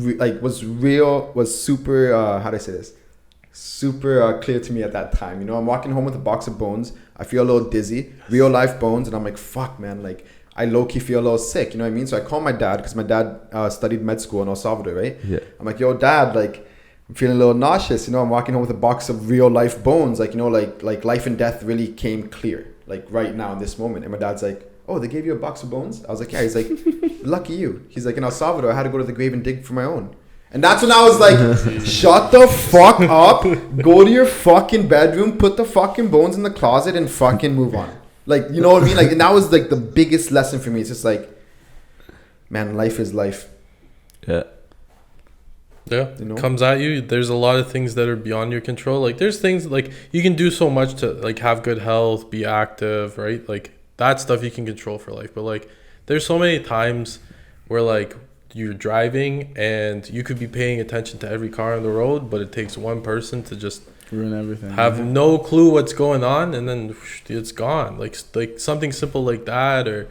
was super how do I say this, super clear to me at that time. You know, I'm walking home with a box of bones. I feel a little dizzy, real life bones, and I'm like, fuck, man, like I low-key feel a little sick, you know what I mean? So I call my dad, because my dad studied med school in El Salvador, right? Yeah. I'm like, yo, dad, like I'm feeling a little nauseous, you know. I'm walking home with a box of real life bones, like, you know, like life and death really came clear, like right now in this moment. And my dad's like, oh, they gave you a box of bones? I was like, yeah. He's like, lucky you. He's like, in El Salvador, I had to go to the grave and dig for my own. And that's when I was like, shut the fuck up, go to your fucking bedroom, put the fucking bones in the closet and fucking move on. Like, you know what I mean? Like, and that was like the biggest lesson for me. It's just like, man, life is life. Yeah. Yeah, you know? Comes at you. There's a lot of things that are beyond your control. Like, there's things like you can do so much to like have good health, be active, right? Like that stuff you can control for life. But like, there's so many times where like you're driving and you could be paying attention to every car on the road, but it takes one person to just ruin everything. Have no clue what's going on, and then it's gone. Like something simple like that, or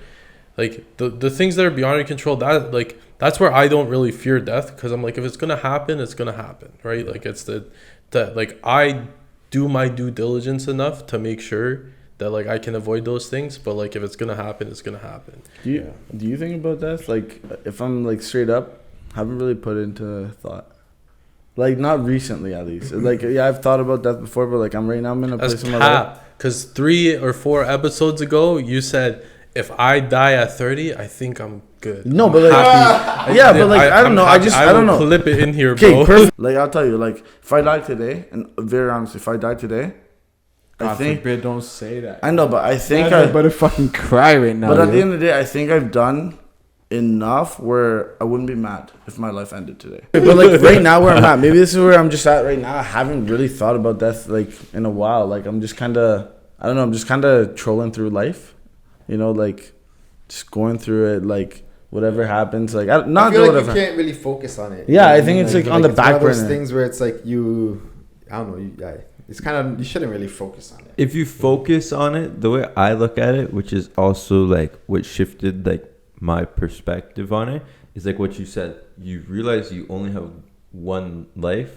like the things that are beyond your control. That like that's where I don't really fear death, because I'm like, if it's gonna happen, it's gonna happen, right? Like it's the like I do my due diligence enough to make sure that like I can avoid those things, but like if it's gonna happen, it's gonna happen. Do you think about that? Like, if I'm like straight up, haven't really put into thought. Like, not recently, at least. Like, yeah, I've thought about that before, but like I'm in a place in my life. Because 3 or 4 episodes ago, you said if I die at 30, I think I'm good. No, but like, yeah, but like I don't know. I don't know. Clip it in here, bro. Okay, perfect. Like, I'll tell you, like, if I die today, and very honestly, if I die today, I think. Don't say that. I know, but I think I better fucking cry right now. But at the end of the day, I think I've done enough where I wouldn't be mad if my life ended today. But like right now, where I'm at, maybe this is where I'm just at right now. I haven't really thought about death like in a while. Like, I'm just kind of, I don't know, I'm just kind of trolling through life, you know, like just going through it, like whatever happens. Like, I feel like whatever. You can't really focus on it. Yeah, I think it's like on the back burner. One of those things where it's like I don't know, it's kind of, you shouldn't really focus on it. If you focus on it, the way I look at it, which is also like what shifted like my perspective on it, is like what you said. You realize you only have one life.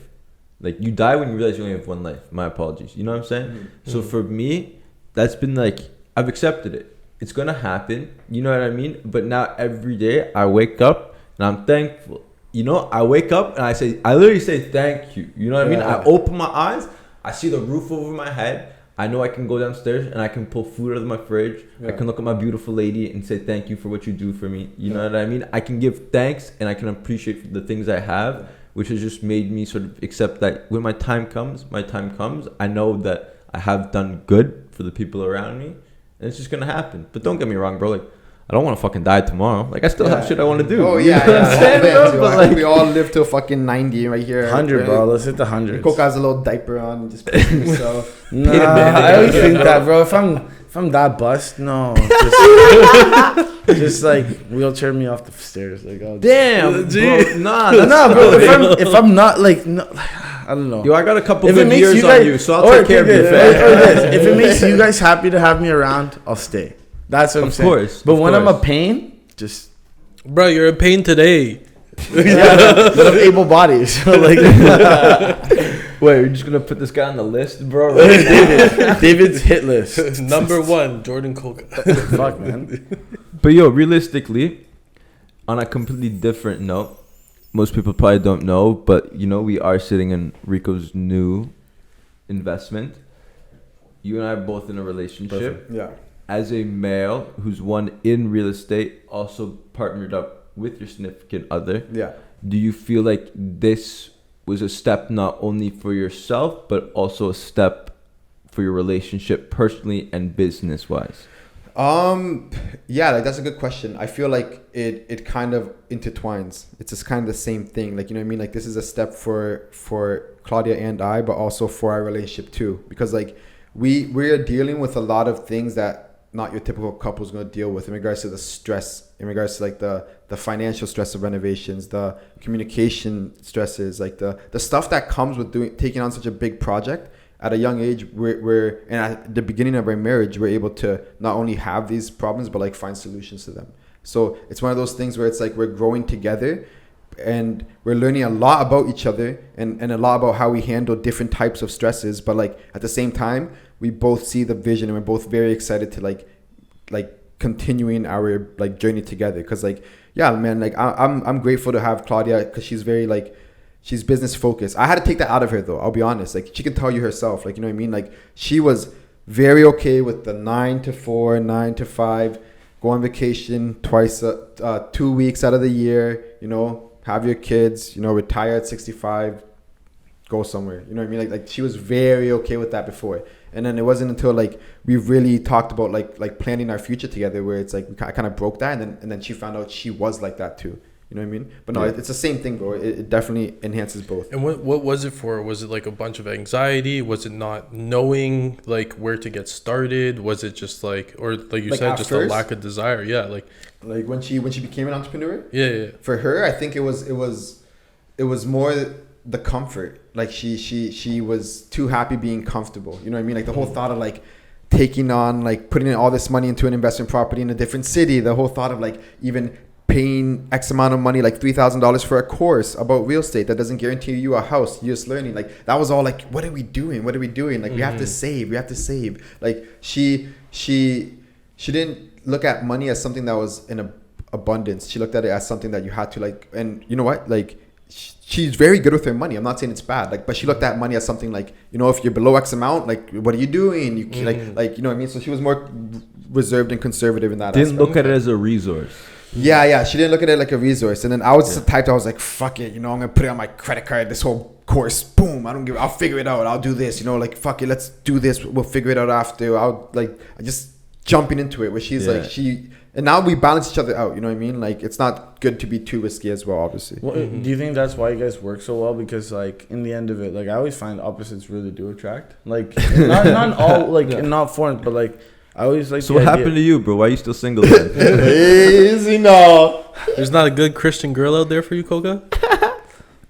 Like, you die when you realize you only have one life. My apologies. You know what I'm saying? Mm-hmm. So for me, that's been like, I've accepted it. It's going to happen. You know what I mean? But now every day I wake up and I'm thankful. You know, I wake up and I literally say thank you. You know what I mean? I open my eyes. I see the roof over my head. I know I can go downstairs and I can pull food out of my fridge. Yeah. I can look at my beautiful lady and say thank you for what you do for me. You know what I mean? I can give thanks and I can appreciate the things I have, which has just made me sort of accept that when my time comes. I know that I have done good for the people around me, and it's just gonna happen. But don't get me wrong, bro. Like, I don't want to fucking die tomorrow. Like, I still have shit I want to do. Oh, yeah. You know what I'm saying, bro? But like, we all live till fucking 90 right here. 100, right? bro. Let's hit the 100. Coca has a little diaper on and just piss himself. Nah, I always think that, bro. If I'm that bust, no. Just like wheelchair me off the stairs. Like, oh, damn, bro. Nah, bro. If I'm not like, no, I don't know. Yo, I got a couple good years on you, so I'll take care of you, fam. If it makes you guys happy to have me around, I'll stay. That's what I'm saying. Of course. But when I'm a pain, just... Bro, you're a pain today. But of able bodies. So like, Wait, you're just gonna put this guy on the list, bro? David's hit list. Number 1, Jordan Coca. Fuck, man. But yo, realistically, on a completely different note, most people probably don't know, but you know, we are sitting in Rico's new investment. You and I are both in a relationship. Perfect. Yeah. As a male who's one in real estate, also partnered up with your significant other. Yeah. Do you feel like this was a step not only for yourself, but also a step for your relationship personally and business wise? Yeah, like that's a good question. I feel like it kind of intertwines. It's just kind of the same thing. Like, you know what I mean? Like, this is a step for Claudia and I, but also for our relationship too. Because like we're dealing with a lot of things that not your typical couple's going to deal with in regards to the stress, in regards to like the financial stress of renovations, the communication stresses, like the stuff that comes with taking on such a big project. At a young age, we're and at the beginning of our marriage, we're able to not only have these problems, but like find solutions to them. So it's one of those things where it's like we're growing together and we're learning a lot about each other and a lot about how we handle different types of stresses. But like at the same time, we both see the vision and we're both very excited to like continuing our like journey together. Cause like, yeah, man, like I'm grateful to have Claudia because she's very like, she's business focused. I had to take that out of her though. I'll be honest. Like, she can tell you herself, like, you know what I mean? Like, she was very okay with the 9 to 4, 9 to 5, go on vacation twice, 2 weeks out of the year, you know, have your kids, you know, retire at 65, go somewhere. You know what I mean? Like she was very okay with that before. And then it wasn't until like we really talked about like planning our future together where it's like I kind of broke that, and then she found out she was like that too. You know what I mean? But no, it's the same thing, bro. It definitely enhances both. And what was it for? Was it like a bunch of anxiety? Was it not knowing like where to get started? Was it just like, or like you said, just first, a lack of desire? Yeah, like when she became an entrepreneur. Yeah. For her, I think it was more the comfort. Like she was too happy being comfortable. You know what I mean? Like the whole thought of like taking on, like putting in all this money into an investment property in a different city. The whole thought of like even paying X amount of money, like $3,000 for a course about real estate that doesn't guarantee you a house. You're just learning. Like that was all like, what are we doing? Like we have to save. Like she didn't look at money as something that was in abundance. She looked at it as something that you had to like, and you know what? Like she's very good with her money. I'm not saying it's bad. Like, but she looked at money as something like, you know, if you're below X amount, like what are you doing? You like, you know what I mean? So she was more reserved and conservative in that Didn't aspect. look at it as a resource. Yeah. She didn't look at it like a resource. And then I was the type that I was like, fuck it, you know, I'm gonna put it on my credit card, this whole course, boom, I'll figure it out. I'll do this, you know, like fuck it, let's do this. We'll figure it out after. I just jumping into it where she's like, and now we balance each other out, you know what I mean? Like it's not good to be too risky as well, obviously. Well, do you think that's why you guys work so well? Because like in the end of it, like I always find opposites really do attract. Like not in all like in not forms, but like I always like. So what happened to you, bro? Why are you still single then? Easy no. There's not a good Christian girl out there for you, Koga?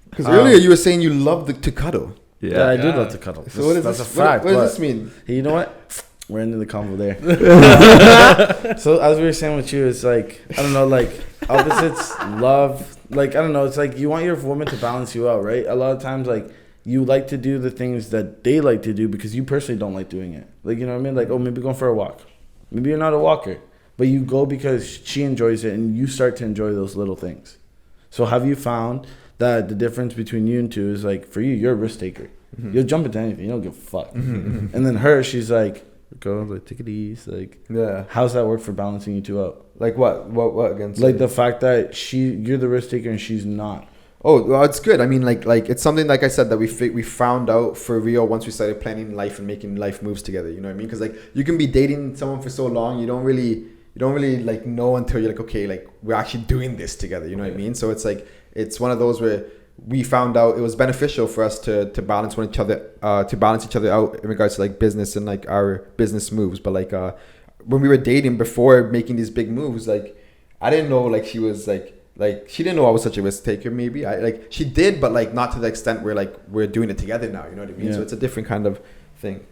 Because earlier you were saying you love to cuddle. Yeah, I do love to cuddle. So that's a fact. What does this mean? Hey, you know what? We're into the convo there. So as we were saying with you, it's like, I don't know, like opposites love, like, I don't know, it's like you want your woman to balance you out, right? A lot of times, like, you like to do the things that they like to do because you personally don't like doing it. Like, you know what I mean? Like, oh, maybe going for a walk. Maybe you're not a walker, but you go because she enjoys it and you start to enjoy those little things. So have you found that the difference between you and two is like, for you, you're a risk taker. Mm-hmm. You'll jump into anything. You don't give a fuck. Mm-hmm. And then her, she's like, go, like, take it easy. Like, yeah. How's that work for balancing you two out? Like what against? Like the fact that you're the risk taker and she's not. Oh, well, it's good. I mean, like it's something, like I said, that we found out for real once we started planning life and making life moves together. You know what I mean? Because like you can be dating someone for so long, you don't really like know until you're like, okay, like we're actually doing this together. You know what I mean? So it's like it's one of those where we found out it was beneficial for us to balance each other out in regards to like business and like our business moves. But like when we were dating before making these big moves, like I didn't know like she was like she didn't know I was such a risk taker. Maybe she did, but like not to the extent where like we're doing it together now. You know what I mean? Yeah. So it's a different kind of thing.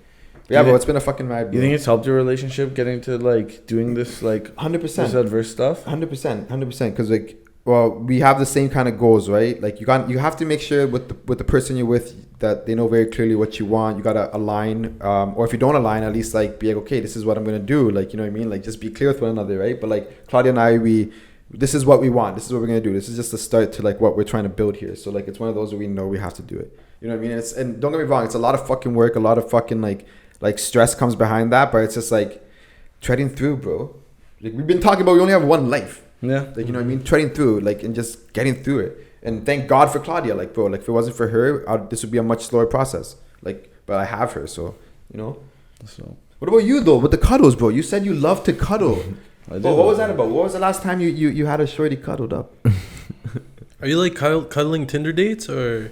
But yeah, bro, it's been a fucking ride. Bro. You think it's helped your relationship getting to like doing this like 100% this adverse stuff? 100%, because like well, we have the same kind of goals, right? Like you have to make sure with the person you're with that they know very clearly what you want. You gotta align, or if you don't align, at least like be like, okay, this is what I'm gonna do. Like, you know what I mean? Like just be clear with one another, right? But like Claudia and I, this is what we want. This is what we're gonna do. This is just a start to like what we're trying to build here. So like it's one of those where we know we have to do it. You know what I mean? And don't get me wrong, it's a lot of fucking work, a lot of fucking like stress comes behind that, but it's just like treading through, bro. Like we've been talking about, we only have one life. Yeah. Like, you know what I mean? Treading through, like, and just getting through it. And thank God for Claudia, like, bro. Like, if it wasn't for her, this would be a much slower process. Like, but I have her, so, you know. So, what about you, though, with the cuddles, bro? You said you love to cuddle. I do. Bro, what was that about? What was the last time you had a shorty cuddled up? Are you like cuddling Tinder dates or?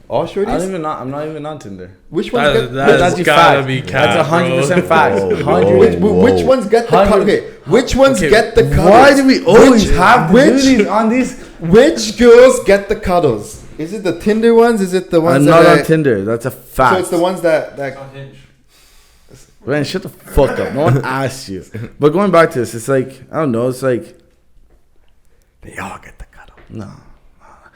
All shorties? I'm not even on Tinder. Which ones get that's gotta be cat, that's 100% fact. Which ones get the cuddle? Okay, which ones get the cuddles? Why do we always have to do these on these? Which girls get the cuddles? Is it the Tinder ones? Is it the ones I'm not on Tinder. That's a fact. So it's the ones that Man, shut the fuck up. No one asked you. But going back to this, it's like, I don't know. It's like they all get the cuddle. No.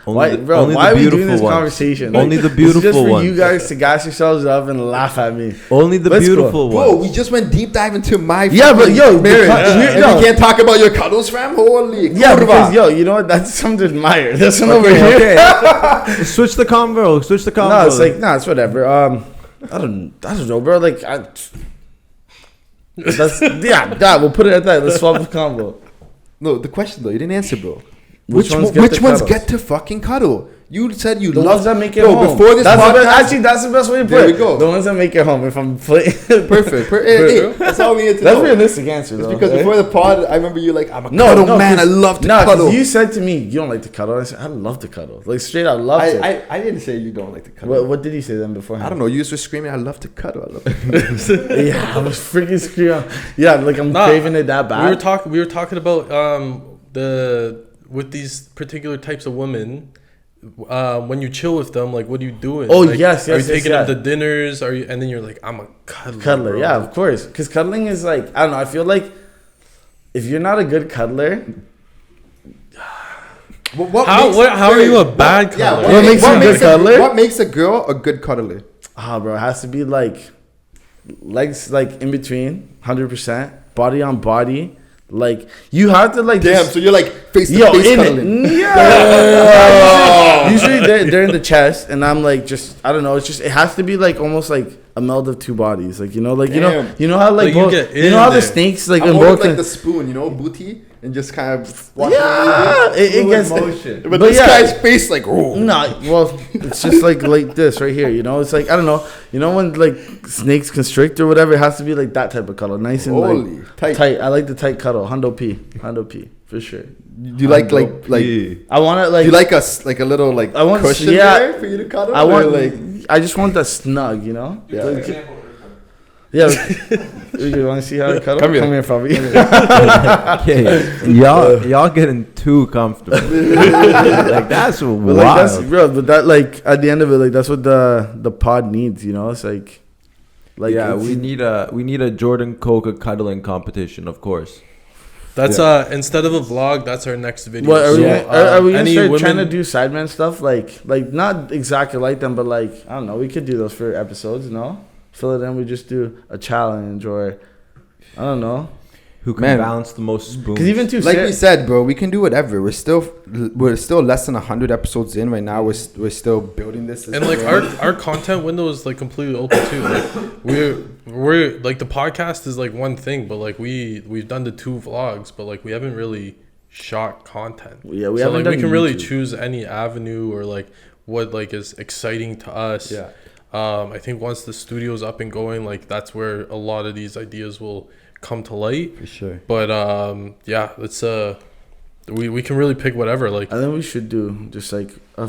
Only Why are we doing this conversation? Only the It's beautiful just for ones. you guys to gas yourselves up and laugh at me. Only the Let's beautiful go. ones. Bro, we just went deep dive into my But yo, marriage. and you can't talk about your cuddles, fam? Holy yeah, kurva. because yo, you know what? That's something to admire. That's one over here. Okay. Switch the convo. No, it's like it's whatever. I don't know, bro. Like we'll put it at that. Let's swap the combo. No, the question though, you didn't answer, bro. Which ones get to fucking cuddle? You said you the love ones that make it bro, home. Before this podcast, That's the best way to put there it. we go. The ones that make it home. If I'm playing, perfect. Hey, that's all we need to that's know. realistic answer, though. Because right? before the pod, I remember you like, I'm a cuddle man. I love to cuddle. You said to me, you don't like to cuddle. I said, I love to cuddle. Like straight, I love to. I didn't say you don't like to cuddle. What did you say then before? I don't know. You just were screaming, I love to cuddle. I love to cuddle. Yeah, I was freaking screaming. Yeah, like I'm craving it that bad. We were talking about with these particular types of women. When you chill with them, like what are you doing? Oh, like, yes, Are you taking them to dinners? Are you? And then you're like, I'm a cuddler. Bro. Yeah, of course. Because cuddling is like, I don't know. I feel like if you're not a good cuddler, how are you a bad cuddler? What makes you a good cuddler? What makes a girl a good cuddler? Bro, it has to be like legs like in between, 100%, body on body. Like you have to like. Damn, so you're like face to face cuddling. Yeah. Usually they're in the chest, and I'm like just I don't know. It's just it has to be like almost like a meld of two bodies. Like you know how like both, you know how the snakes like in both like the spoon, booty. And just kind of it gets motion. But this guy's face like well, it's just like this right here. It's like I don't know. You know when like snakes constrict or whatever, it has to be like that type of cuddle, nice and like tight. I like the tight cuddle. Hundo P for sure. Do you like I want it like. Do you like a little like I want cushion there for you to cuddle? I just want that snug. Yeah. Yeah, you want to see how I cuddle? Come here, Fabi. Okay, y'all getting too comfortable. Like that's wild. But that like at the end of it, like that's what the pod needs. It's like yeah, we need a Jordan Coca cuddling competition, of course. That's instead of a vlog, that's our next video. What are we gonna start trying to do sideman stuff? Like not exactly like them, but like I don't know. We could do those for episodes, no? Fill it in. We just do a challenge, or I don't know. Who can balance the most spoons? Because even we said, bro, we can do whatever. We're still less than 100 episodes in right now. We're still building this. And like our content window is like completely open too. Like we're like the podcast is like one thing, but like we've done the 2 vlogs, but like we haven't really shot content. Yeah, we haven't. So like we can really choose any avenue or like what like is exciting to us. Yeah. I think once the studio's up and going, like that's where a lot of these ideas will come to light. For sure. But yeah, it's we can really pick whatever. Like I think we should do just like a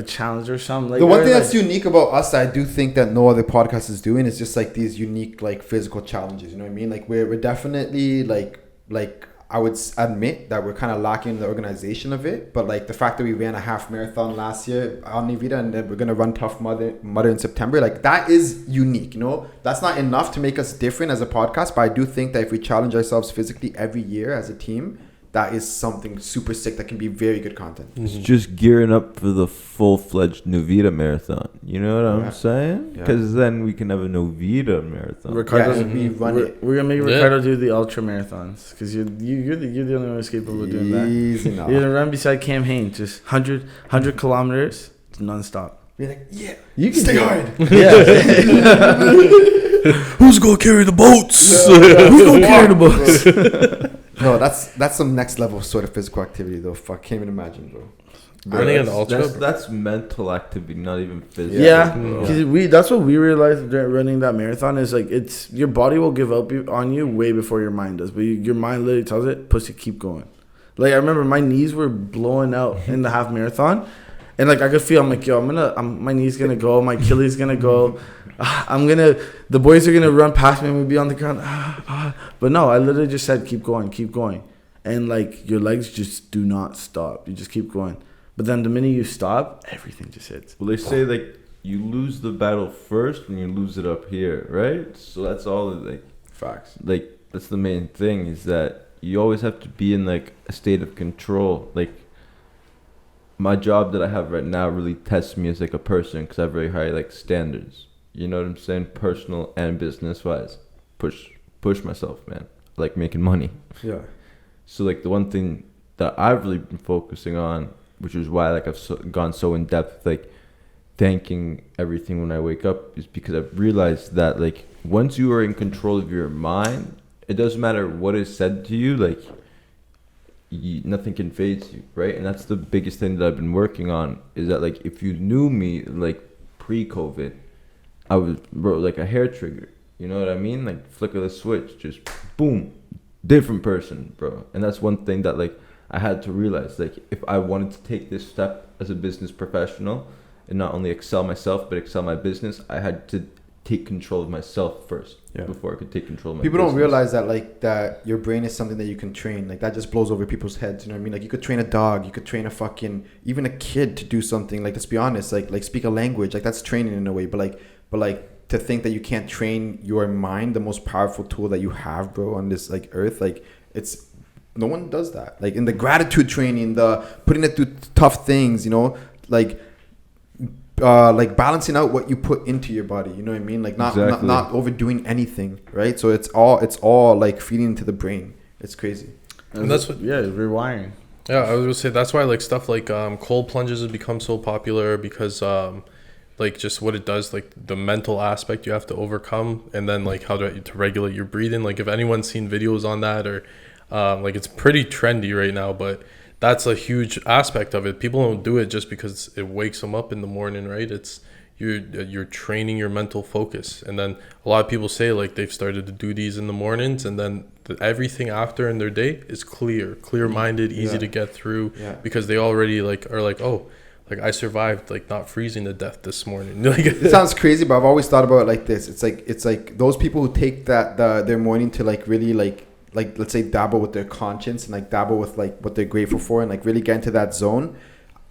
challenge or something. Like the one thing that's unique about us, I do think that no other podcast is doing, is just like these unique like physical challenges. You know what I mean? Like we're definitely like I would admit that we're kind of lacking in the organization of it, but like the fact that we ran a half marathon last year on Nüvida, and then we're gonna run Tough Mudder in September, like that is unique. That's not enough to make us different as a podcast, but I do think that if we challenge ourselves physically every year as a team, that is something super sick that can be very good content. It's just gearing up for the full-fledged Nüvida marathon. You know what I'm saying? Because then we can have a Nüvida marathon. Ricardo, we're gonna make Ricardo do the ultra marathons because you're the only one who's capable of doing that. Easy now. You're gonna run beside Cam Haines, just 100 kilometers nonstop. Be like, yeah, you can stay hard. Who's gonna carry the boats? Who's gonna carry the boats? No, that's some next level sort of physical activity though. Fuck, can't even imagine, bro. Running an ultra. That's mental activity, not even physical. Yeah, because that's what we realized during running that marathon is like it's your body will give up on you way before your mind does, but your mind literally tells it, pussy, keep going. Like I remember my knees were blowing out in the half marathon, and like I could feel I'm like yo my knee's gonna go, my Achilles gonna go. The boys are gonna run past me and we'll be on the ground. But no, I literally just said, keep going. And like your legs just do not stop. You just keep going. But then the minute you stop, everything just hits. Well, they say like you lose the battle first when you lose it up here, right? So that's all like facts. Like that's the main thing is that you always have to be in like a state of control. Like my job that I have right now really tests me as like a person because I have very high like standards. You know what I'm saying? Personal and business wise. Push myself, man. I like making money. Yeah. So like the one thing that I've really been focusing on, which is why like I've gone so in depth, like thanking everything when I wake up, is because I've realized that like once you are in control of your mind, it doesn't matter what is said to you, like nothing can faze you, right? And that's the biggest thing that I've been working on is that like if you knew me like pre-COVID, I was like a hair trigger. You know what I mean? Like flick of the switch, just boom, different person, bro. And that's one thing that like I had to realize. Like if I wanted to take this step as a business professional and not only excel myself but excel my business, I had to take control of myself first before I could take control of my people business. don't realize that like that your brain is something that you can train. Like that just blows over people's heads. You know what I mean? Like you could train a dog, you could train a fucking even a kid to do something. Like let's be honest, like speak a language. Like that's training in a way. But to think that you can't train your mind, the most powerful tool that you have, bro, on this like earth, like it's no one does that. Like in the gratitude training, the putting it through tough things, you know, like balancing out what you put into your body. You know what I mean? Like not overdoing anything, right? So it's all like feeding into the brain. It's crazy. And that's what rewiring. Yeah, I was gonna say that's why like stuff like cold plunges has become so popular because like just what it does, like the mental aspect you have to overcome, and then like how to regulate your breathing. Like if anyone's seen videos on that or like it's pretty trendy right now, but that's a huge aspect of it. People don't do it just because it wakes them up in the morning, right? It's you're training your mental focus, and then a lot of people say like they've started to do these in the mornings, and then everything after in their day is clear-minded, easy to get through because they already like are like, oh, like I survived like not freezing to death this morning. Like it sounds crazy, but I've always thought about it like this. It's like those people who take their morning to like really like let's say dabble with their conscience and like dabble with like what they're grateful for and like really get into that zone.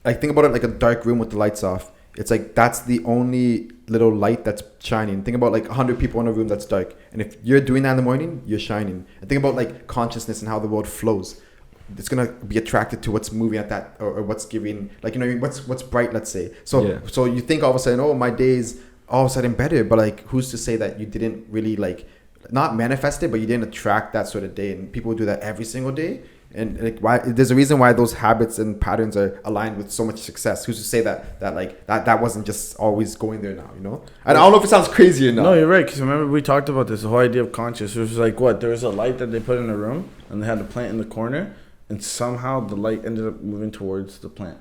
Like think about it like a dark room with the lights off. It's like that's the only little light that's shining. Think about like 100 people in a room that's dark, and if you're doing that in the morning, you're shining. And think about like consciousness and how the world flows. It's gonna be attracted to what's moving at that or what's giving, like, you know, what's bright, let's say. So you think all of a sudden, oh, my day's all of a sudden better, but like who's to say that you didn't really like not manifest it, but you didn't attract that sort of day? And people do that every single day. And like why there's a reason why those habits and patterns are aligned with so much success. Who's to say that wasn't just always going there now, you know? And I don't know if it sounds crazy or not. No, you're right, because remember we talked about this, the whole idea of conscious. It was like there was a light that they put in a room and they had a plant in the corner, and somehow the light ended up moving towards the plant,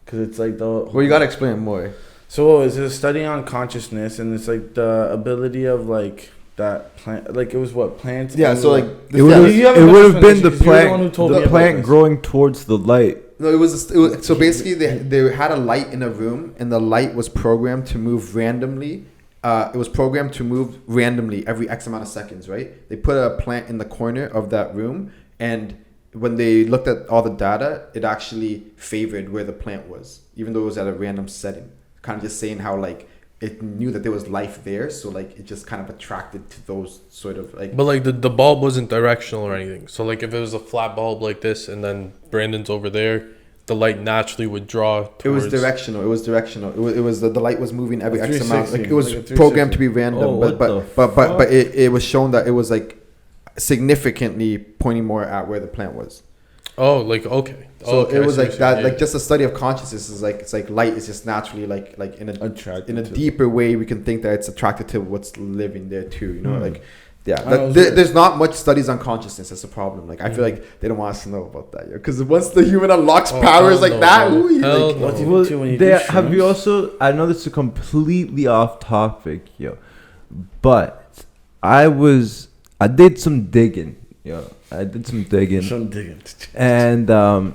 because it's like well, you gotta explain more. So it's a study on consciousness, and it's like the ability of like that plant, like it was what plants. Yeah, so like it would have been the plant growing towards the light. No, it was so basically they had a light in a room, and the light was programmed to move randomly. It was programmed to move randomly every X amount of seconds, right? They put a plant in the corner of that room, and when they looked at all the data, it actually favored where the plant was, even though it was at a random setting. Kind of just saying how like it knew that there was life there, so like it just kind of attracted to those sort of like. But like the bulb wasn't directional or anything. So like if it was a flat bulb like this, and then Brandon's over there, the light naturally would draw towards... It was directional. It was the light was moving every X amount. Like it was like programmed to be random, Oh, but it was shown that it was like significantly pointing more at where the plant was. Oh, like okay. So okay, it was like that, yeah. like just a study of consciousness is like it's like light is just naturally like in a deeper way we can think that it's attracted to what's living there too. You know, like. Yeah, there's not much studies on consciousness. That's a problem. Like I feel like they don't want us to know about that, because once the human unlocks powers like that, have you also? I know this is completely off topic, yo, but I did some digging, and I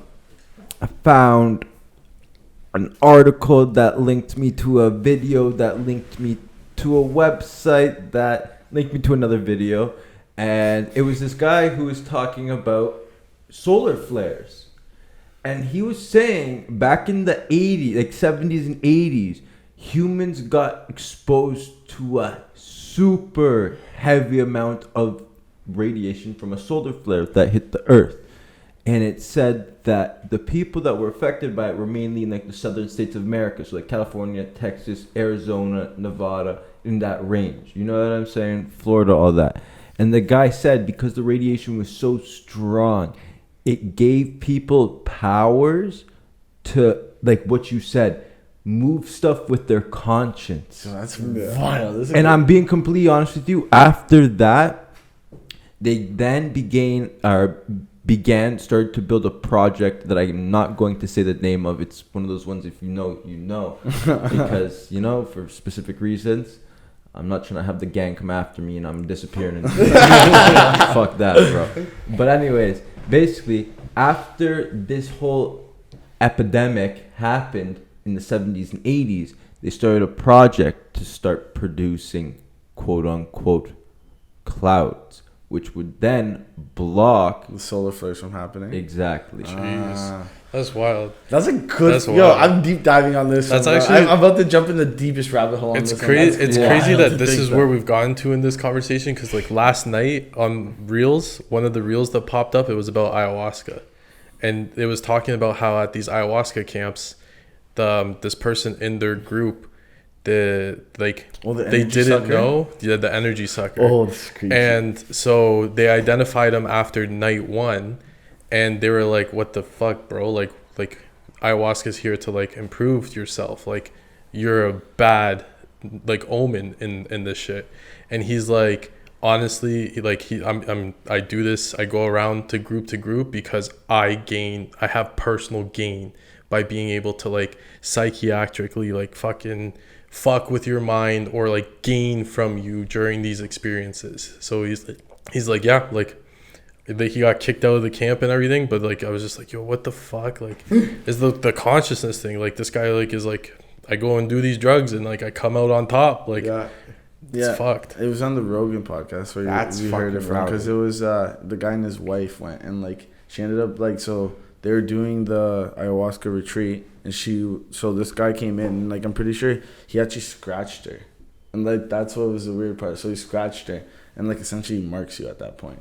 found an article that linked me to a video that linked me to a website that linked me to another video, and it was this guy who was talking about solar flares, and he was saying back in the 80s, like 70s and 80s, humans got exposed to a super heavy amount of radiation from a solar flare that hit the earth. And it said that the people that were affected by it were mainly in like the southern states of America, so like California, Texas, Arizona, Nevada, in that range. You know what I'm saying? Florida, all that. And the guy said because the radiation was so strong, it gave people powers to, like what you said, move stuff with their conscience. So that's wild. And I'm being completely honest with you. After that, they then started to build a project that I'm not going to say the name of. It's one of those ones, if you know, you know. Because, you know, for specific reasons, I'm not trying to have the gang come after me and I'm disappearing. Fuck that, bro. But anyways, basically, after this whole epidemic happened in the 70s and 80s, they started a project to start producing quote-unquote clouds, which would then block the solar flares from happening. Exactly. Jeez. That's wild. That's a good. That's yo, wild. I'm deep diving on this. That's one, actually. I'm about to jump in the deepest rabbit hole. It's on this crazy. It's crazy that this is that. where we've gotten to in this conversation. Because like last night on Reels, one of the Reels that popped up, it was about ayahuasca, and it was talking about how at these ayahuasca camps, this person in their group, they didn't sucker? know the energy sucker. Oh, that's crazy. And so they identified him after night one, and they were like, "What the fuck, bro? Like ayahuasca's here to like improve yourself. Like you're a bad like omen in this shit." And he's like, honestly, like I do this. I go around to group because I have personal gain by being able to like psychiatrically like fucking fuck with your mind or like gain from you during these experiences. So he's like, yeah, like he got kicked out of the camp and everything, but like I was just like, yo, what the fuck? Like is the consciousness thing. Like this guy like is like, I go and do these drugs and like I come out on top. Like it's fucked. It was on the Rogan podcast where you heard it from, because it was the guy and his wife went, and like she ended up like, so they were doing the ayahuasca retreat, and so this guy came in, and like I'm pretty sure he actually scratched her, and like that's what was the weird part. So he scratched her and like essentially marks you at that point.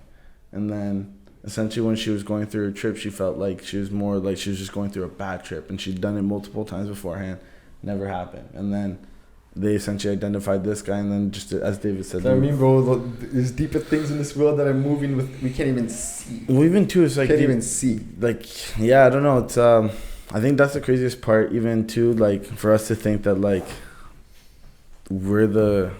And then essentially when she was going through her trip, she felt like she was more like she was just going through a bad trip, and she'd done it multiple times beforehand, never happened. And then they essentially identified this guy, and then just as David said, I mean, bro, there's deeper things in this world that are moving with we can't even see. Well, even too, it's like can't even see. Like, yeah, I don't know. It's I think that's the craziest part. Even too, like for us to think that like we're the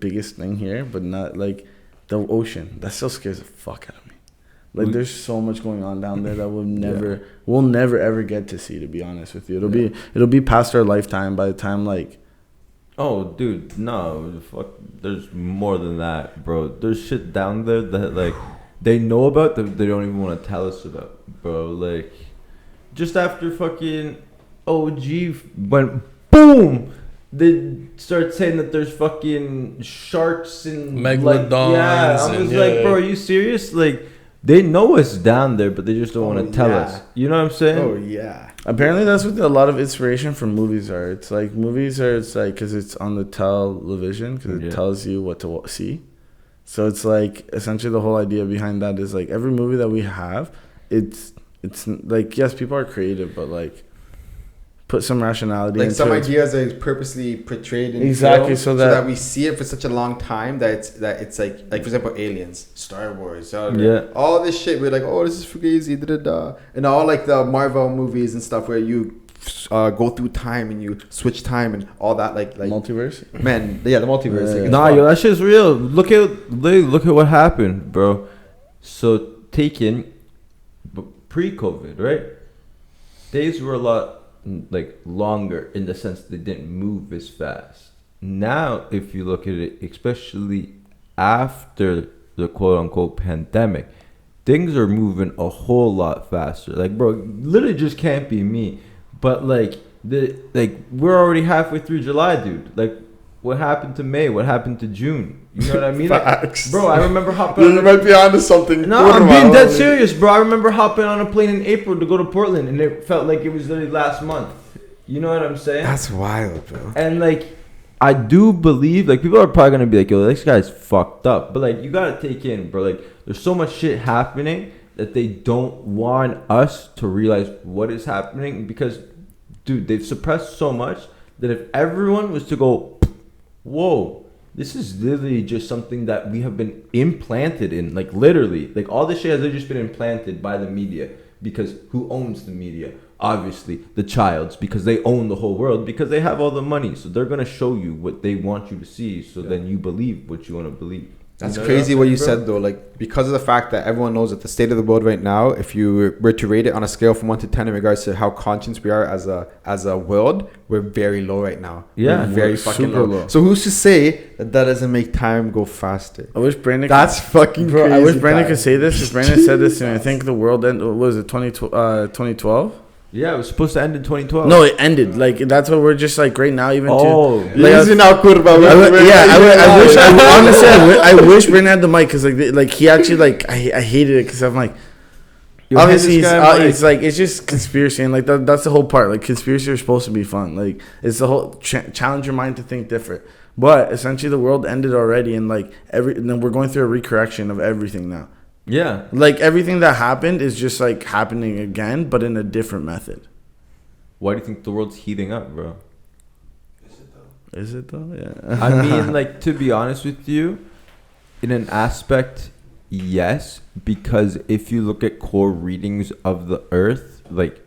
biggest thing here, but not like the ocean. That still scares the fuck out of me. Like there's so much going on down there that we'll never ever get to see, to be honest with you. It'll be past our lifetime by the time like. Oh, dude, no, fuck. There's more than that, bro. There's shit down there that like they know about that they don't even want to tell us about, bro. Like just after fucking OG went boom, they start saying that there's fucking sharks and megalodons. Like, yeah, I was like, bro, are you serious? Like. They know it's down there, but they just don't want to tell us. You know what I'm saying? Oh, yeah. Apparently, that's what a lot of inspiration from movies are. It's like because it's on the television, because it tells you what to see. So it's like essentially the whole idea behind that is like every movie that we have, it's like, yes, people are creative, but like put some rationality like into some it. ideas are purposely portrayed in Exactly, film, so that we see it for such a long time that it's like for example, Aliens, Star Wars, all this shit. We're like, oh, this is fugazi, and all like the Marvel movies and stuff where you go through time and you switch time and all that, like multiverse. Man, the multiverse. Like, nah, yo, that shit's real. Look at what happened, bro. So taken pre-COVID, right? Days were a lot like longer in the sense they didn't move as fast. Now, if you look at it, especially after the quote-unquote pandemic, things are moving a whole lot faster. Like, bro, literally just can't be me. But like we're already halfway through July, dude. Like, what happened to May? What happened to June? You know what I mean? Facts. Like, bro, I remember hopping. You might be onto something. No, I'm being dead serious, bro. I remember hopping on a plane in April to go to Portland, and it felt like it was literally last month. You know what I'm saying? That's wild, bro. And like, I do believe, like, people are probably gonna be like, yo, this guy's fucked up. But like, you gotta take in, bro. Like, there's so much shit happening that they don't want us to realize what is happening because, dude, they've suppressed so much that if everyone was to go, whoa, this is literally just something that we have been implanted in, like, literally, like, all this shit has just been implanted by the media, because who owns the media? Obviously the childs, because they own the whole world, because they have all the money, so they're gonna show you what they want you to see, so then you believe what you want to believe. That's crazy what you said, though. Like, because of the fact that everyone knows that the state of the world right now, if you were to rate it on a scale from 1 to 10 in regards to how conscious we are as a world, we're very low right now. Yeah, we're very fucking low. low. So who's to say that doesn't make time go faster? I wish Brandon. That's fucking bro. crazy. I wish Brandon could say this. If Brandon said this, and I think the world ended. What was it 2012? Yeah, it was supposed to end in 2012. No, it ended. Like, that's what we're just like right now. Even Like, I wish Brandon had the mic, because like he actually, like, I hated it because I'm like, obviously it's like, it's just conspiracy, and like that's the whole part. Like, conspiracy are supposed to be fun. Like, it's the whole challenge your mind to think different. But essentially, the world ended already, and like and then we're going through a recorrection of everything now. Yeah. Like, everything that happened is just like happening again, but in a different method. Why do you think the world's heating up, bro? Is it though? Yeah. I mean, like, to be honest with you, in an aspect, yes, because if you look at core readings of the Earth, like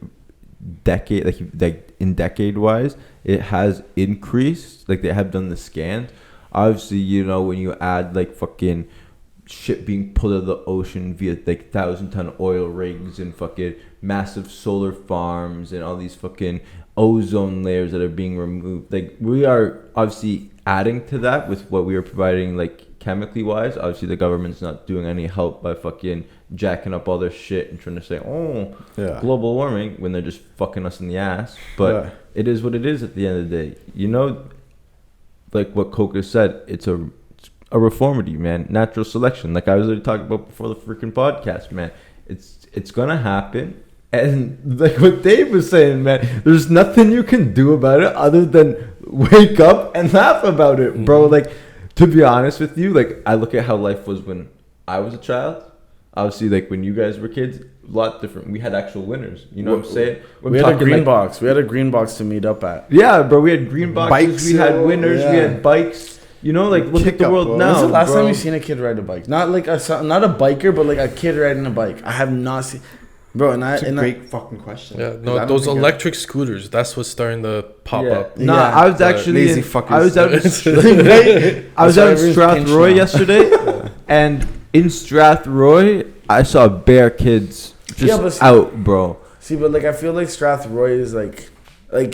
in decade wise, it has increased. Like, they have done the scans. Obviously, you know, when you add like fucking shit being pulled out of the ocean via like 1,000-ton oil rigs and fucking massive solar farms and all these fucking ozone layers that are being removed. Like, we are obviously adding to that with what we are providing, like, chemically wise. Obviously, the government's not doing any help by fucking jacking up all their shit and trying to say, global warming, when they're just fucking us in the ass. But it is what it is at the end of the day. You know, like what Coca said, it's a reformity, man. Natural selection, like I was already talking about before the freaking podcast, man. It's gonna happen, and like what Dave was saying, man, there's nothing you can do about it other than wake up and laugh about it, bro. Like, to be honest with you, like, I look at how life was when I was a child. Obviously, like, when you guys were kids, a lot different. We had actual winners. You know what I'm saying? We had a green box. We had a green box to meet up at. Yeah, bro. We had green boxes. Bikes, we had winners. We had bikes. You know, like, look at the world now. When's the last bro. time you seen a kid ride a bike? Not like not a biker, but like a kid riding a bike. I have not seen, bro. That's a great fucking question. Yeah, no, those electric scooters. That's what's starting to pop up. No, I was actually lazy fuckers. I was out in Strathroy yesterday, and in Strathroy, I saw bare kids just out, bro. See, but like, I feel like Strathroy is like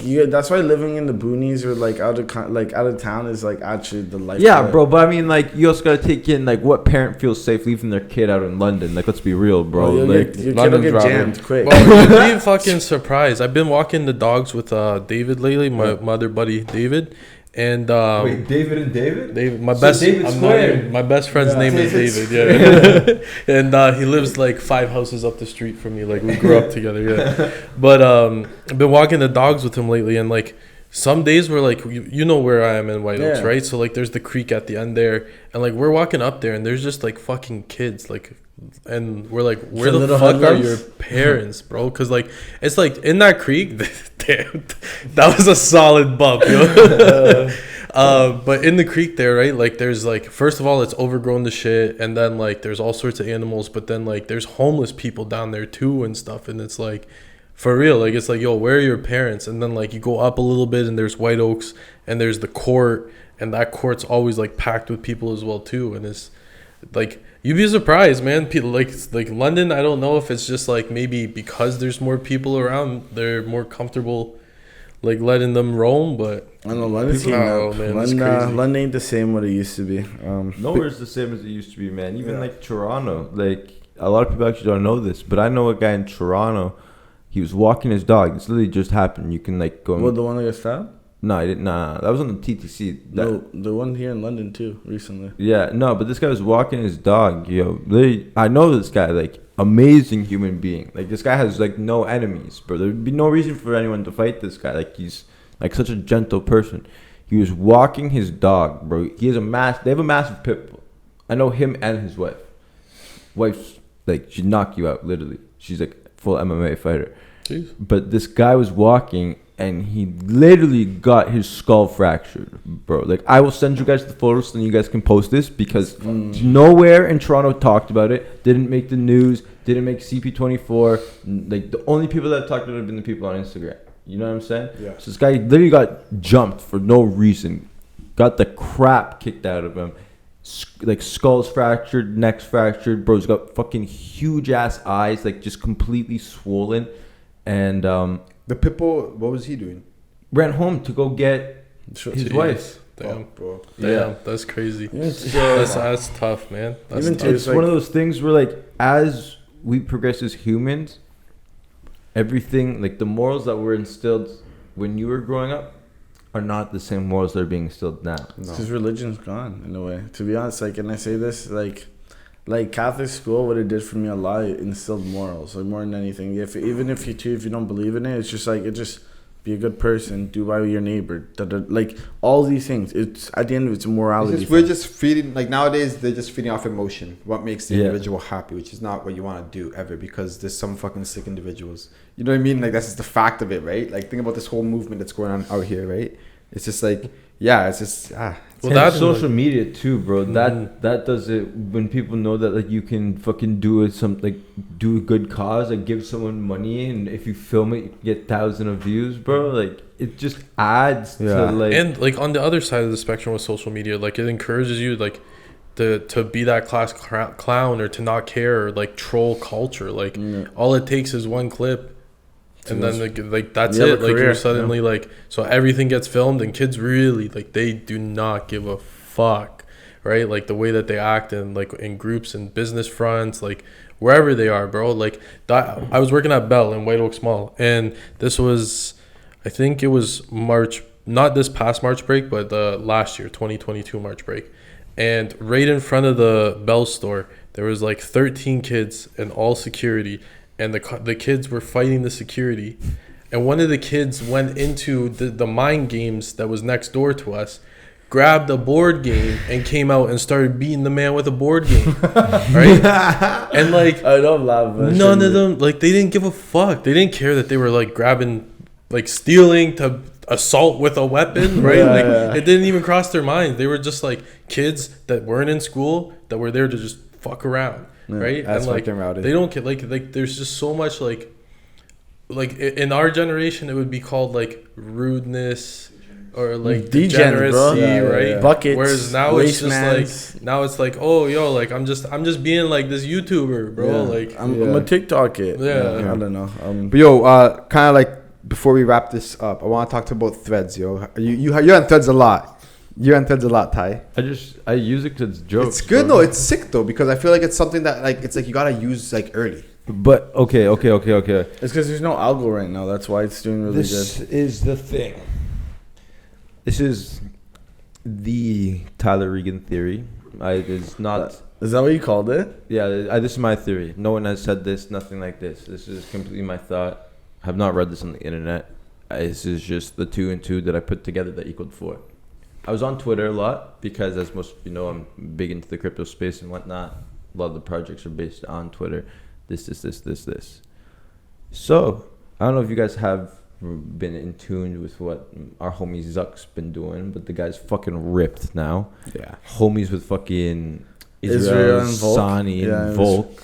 you. That's why living in the boonies or like out of town is like actually the life. Yeah, bro. But I mean, like, you also gotta take in like what parent feels safe leaving their kid out in London. Like, let's be real, bro. Like, your kid will get jammed quick. Well, you'd be fucking surprised. I've been walking the dogs with David lately, my other buddy David, And wait, David and David? David, my So best, David Square. my best friend's name is David David. Yeah, and he lives like 5 houses up the street from me. Like we grew up together. Yeah, but I've been walking the dogs with him lately, and like some days we're like, you know where I am in White Oaks, right? So like there's the creek at the end there, and like we're walking up there, and there's just like fucking kids, like, and we're like, where the fuck are your parents, bro? Because like it's like in that creek, damn, that was a solid bump, yo. But in the creek there, right, like there's like, first of all, it's overgrown to shit, and then like there's all sorts of animals, but then like there's homeless people down there too and stuff, and it's like, for real, like it's like, yo, where are your parents? And then like you go up a little bit and there's White Oaks, and there's the court, and that court's always like packed with people as well too, and it's like, you'd be surprised, man. People like London, I don't know if it's just like maybe because there's more people around, they're more comfortable like letting them roam, but I don't know, London ain't the same what it used to be. Nowhere's the same as it used to be, man. Even like Toronto, like a lot of people actually don't know this, but I know a guy in Toronto. He was walking his dog. It's literally just happened. You can like go. What, the one that got stabbed? No, I didn't. Nah, that was on the TTC. No, the one here in London too recently. Yeah, no, but this guy was walking his dog. Yo, literally, I know this guy. Like, amazing human being. Like, this guy has like no enemies, bro. There'd be no reason for anyone to fight this guy. Like, he's like such a gentle person. He was walking his dog, bro. He has They have a massive pit bull. I know him and his wife. Wife's like, she'd knock you out, literally. She's like full MMA fighter. Jeez. But this guy was walking, and he literally got his skull fractured, bro. Like, I will send you guys the photos so you guys can post this, because nowhere in Toronto talked about it. Didn't make the news. Didn't make CP24. Like, the only people that talked about it have been the people on Instagram. You know what I'm saying? Yeah. So this guy literally got jumped for no reason. Got the crap kicked out of him. Like, skulls fractured, necks fractured. Bro's got fucking huge ass eyes, like just completely swollen. And the pitbull, what was he doing? ran home to go get his wife. Damn, bro. Damn, that's crazy. Yeah, That's tough, man. That's Even tough. to- It's one of those things where, like, as we progress as humans, everything, like the morals that were instilled when you were growing up are not the same morals that are being instilled now. Because religion's gone in a way. To be honest, like, and I say this, like Catholic school, what it did for me a lot, it instilled morals, like more than anything. Even if you don't believe in it, it's just like, it just be a good person, do by your neighbor, like all these things. It's at the end of it's a morality. We're just feeding, like nowadays they're just feeding off emotion, what makes the individual happy, which is not what you want to do ever, because there's some fucking sick individuals. You know what I mean? Like that's just the fact of it, right? Like think about this whole movement that's going on out here, right? It's just like, yeah, it's just Well, that's social media too, bro. That does it when people know that like you can fucking do it, do a good cause, like give someone money, and if you film it, you get thousands of views, bro. Like it just adds to like. And like on the other side of the spectrum with social media, like it encourages you like to be that class clown or to not care or like troll culture. Like all it takes is one clip. And then like that's it. Like you're suddenly like, so everything gets filmed, and kids really like they do not give a fuck, right? Like the way that they act and like in groups and business fronts, like wherever they are, bro. Like that, I was working at Bell in White Oaks Mall, and this was, I think it was March, not this past March break, but the last year, 2022 March break, and right in front of the Bell store, there was like 13 kids and all security. And the kids were fighting the security, and one of the kids went into the mind games that was next door to us, grabbed a board game, and came out and started beating the man with a board game, right? And like, I don't laugh. None of them, like, they didn't give a fuck. They didn't care that they were like grabbing, like stealing to assault with a weapon, right? It didn't even cross their minds. They were just like kids that weren't in school that were there to just fuck around. Right, that's and like rowdy. they don't get like there's just so much like in our generation it would be called like rudeness or like degeneracy, right? Yeah. Buckets. Whereas now it's just like oh yo, like I'm just being like this YouTuber, bro. Like I'm a TikTok kid. Yeah. I don't know. But yo, kind of like before we wrap this up, I want to talk about Threads, yo. You're on Threads a lot. You're on Threads a lot, Ty. I use it because it's jokes. It's good though. It's sick though, because I feel like it's something that like it's like you gotta use like early. But okay. It's because there's no algo right now. That's why it's doing really good. This is the thing. This is the Tyler Regan theory. Is not. Is that what you called it? Yeah, this is my theory. No one has said this. Nothing like this. This is completely my thought. I have not read this on the internet. This is just the 2 and 2 that I put together that equaled 4. I was on Twitter a lot because, as most of you know, I'm big into the crypto space and whatnot. A lot of the projects are based on Twitter. This. So, I don't know if you guys have been in tune with what our homie Zuck's been doing, but the guy's fucking ripped now. Yeah. Homies with fucking Israel and Sani and Volk.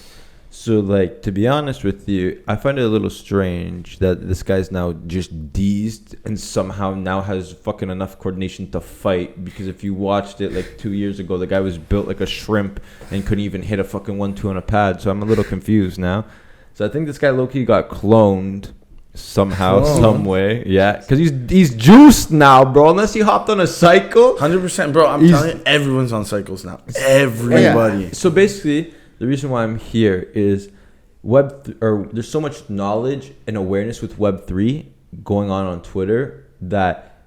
So, like, to be honest with you, I find it a little strange that this guy's now just deezed and somehow now has fucking enough coordination to fight. Because if you watched it like 2 years ago, the guy was built like a shrimp and couldn't even hit a fucking 1-2 on a pad. So I'm a little confused now. So I think this guy low-key got cloned somehow, some way. Yeah, because he's juiced now, bro. Unless he hopped on a cycle. 100%, bro. I'm telling you, everyone's on cycles now. Everybody. Yeah. So basically, the reason why I'm here is there's so much knowledge and awareness with Web3 going on Twitter that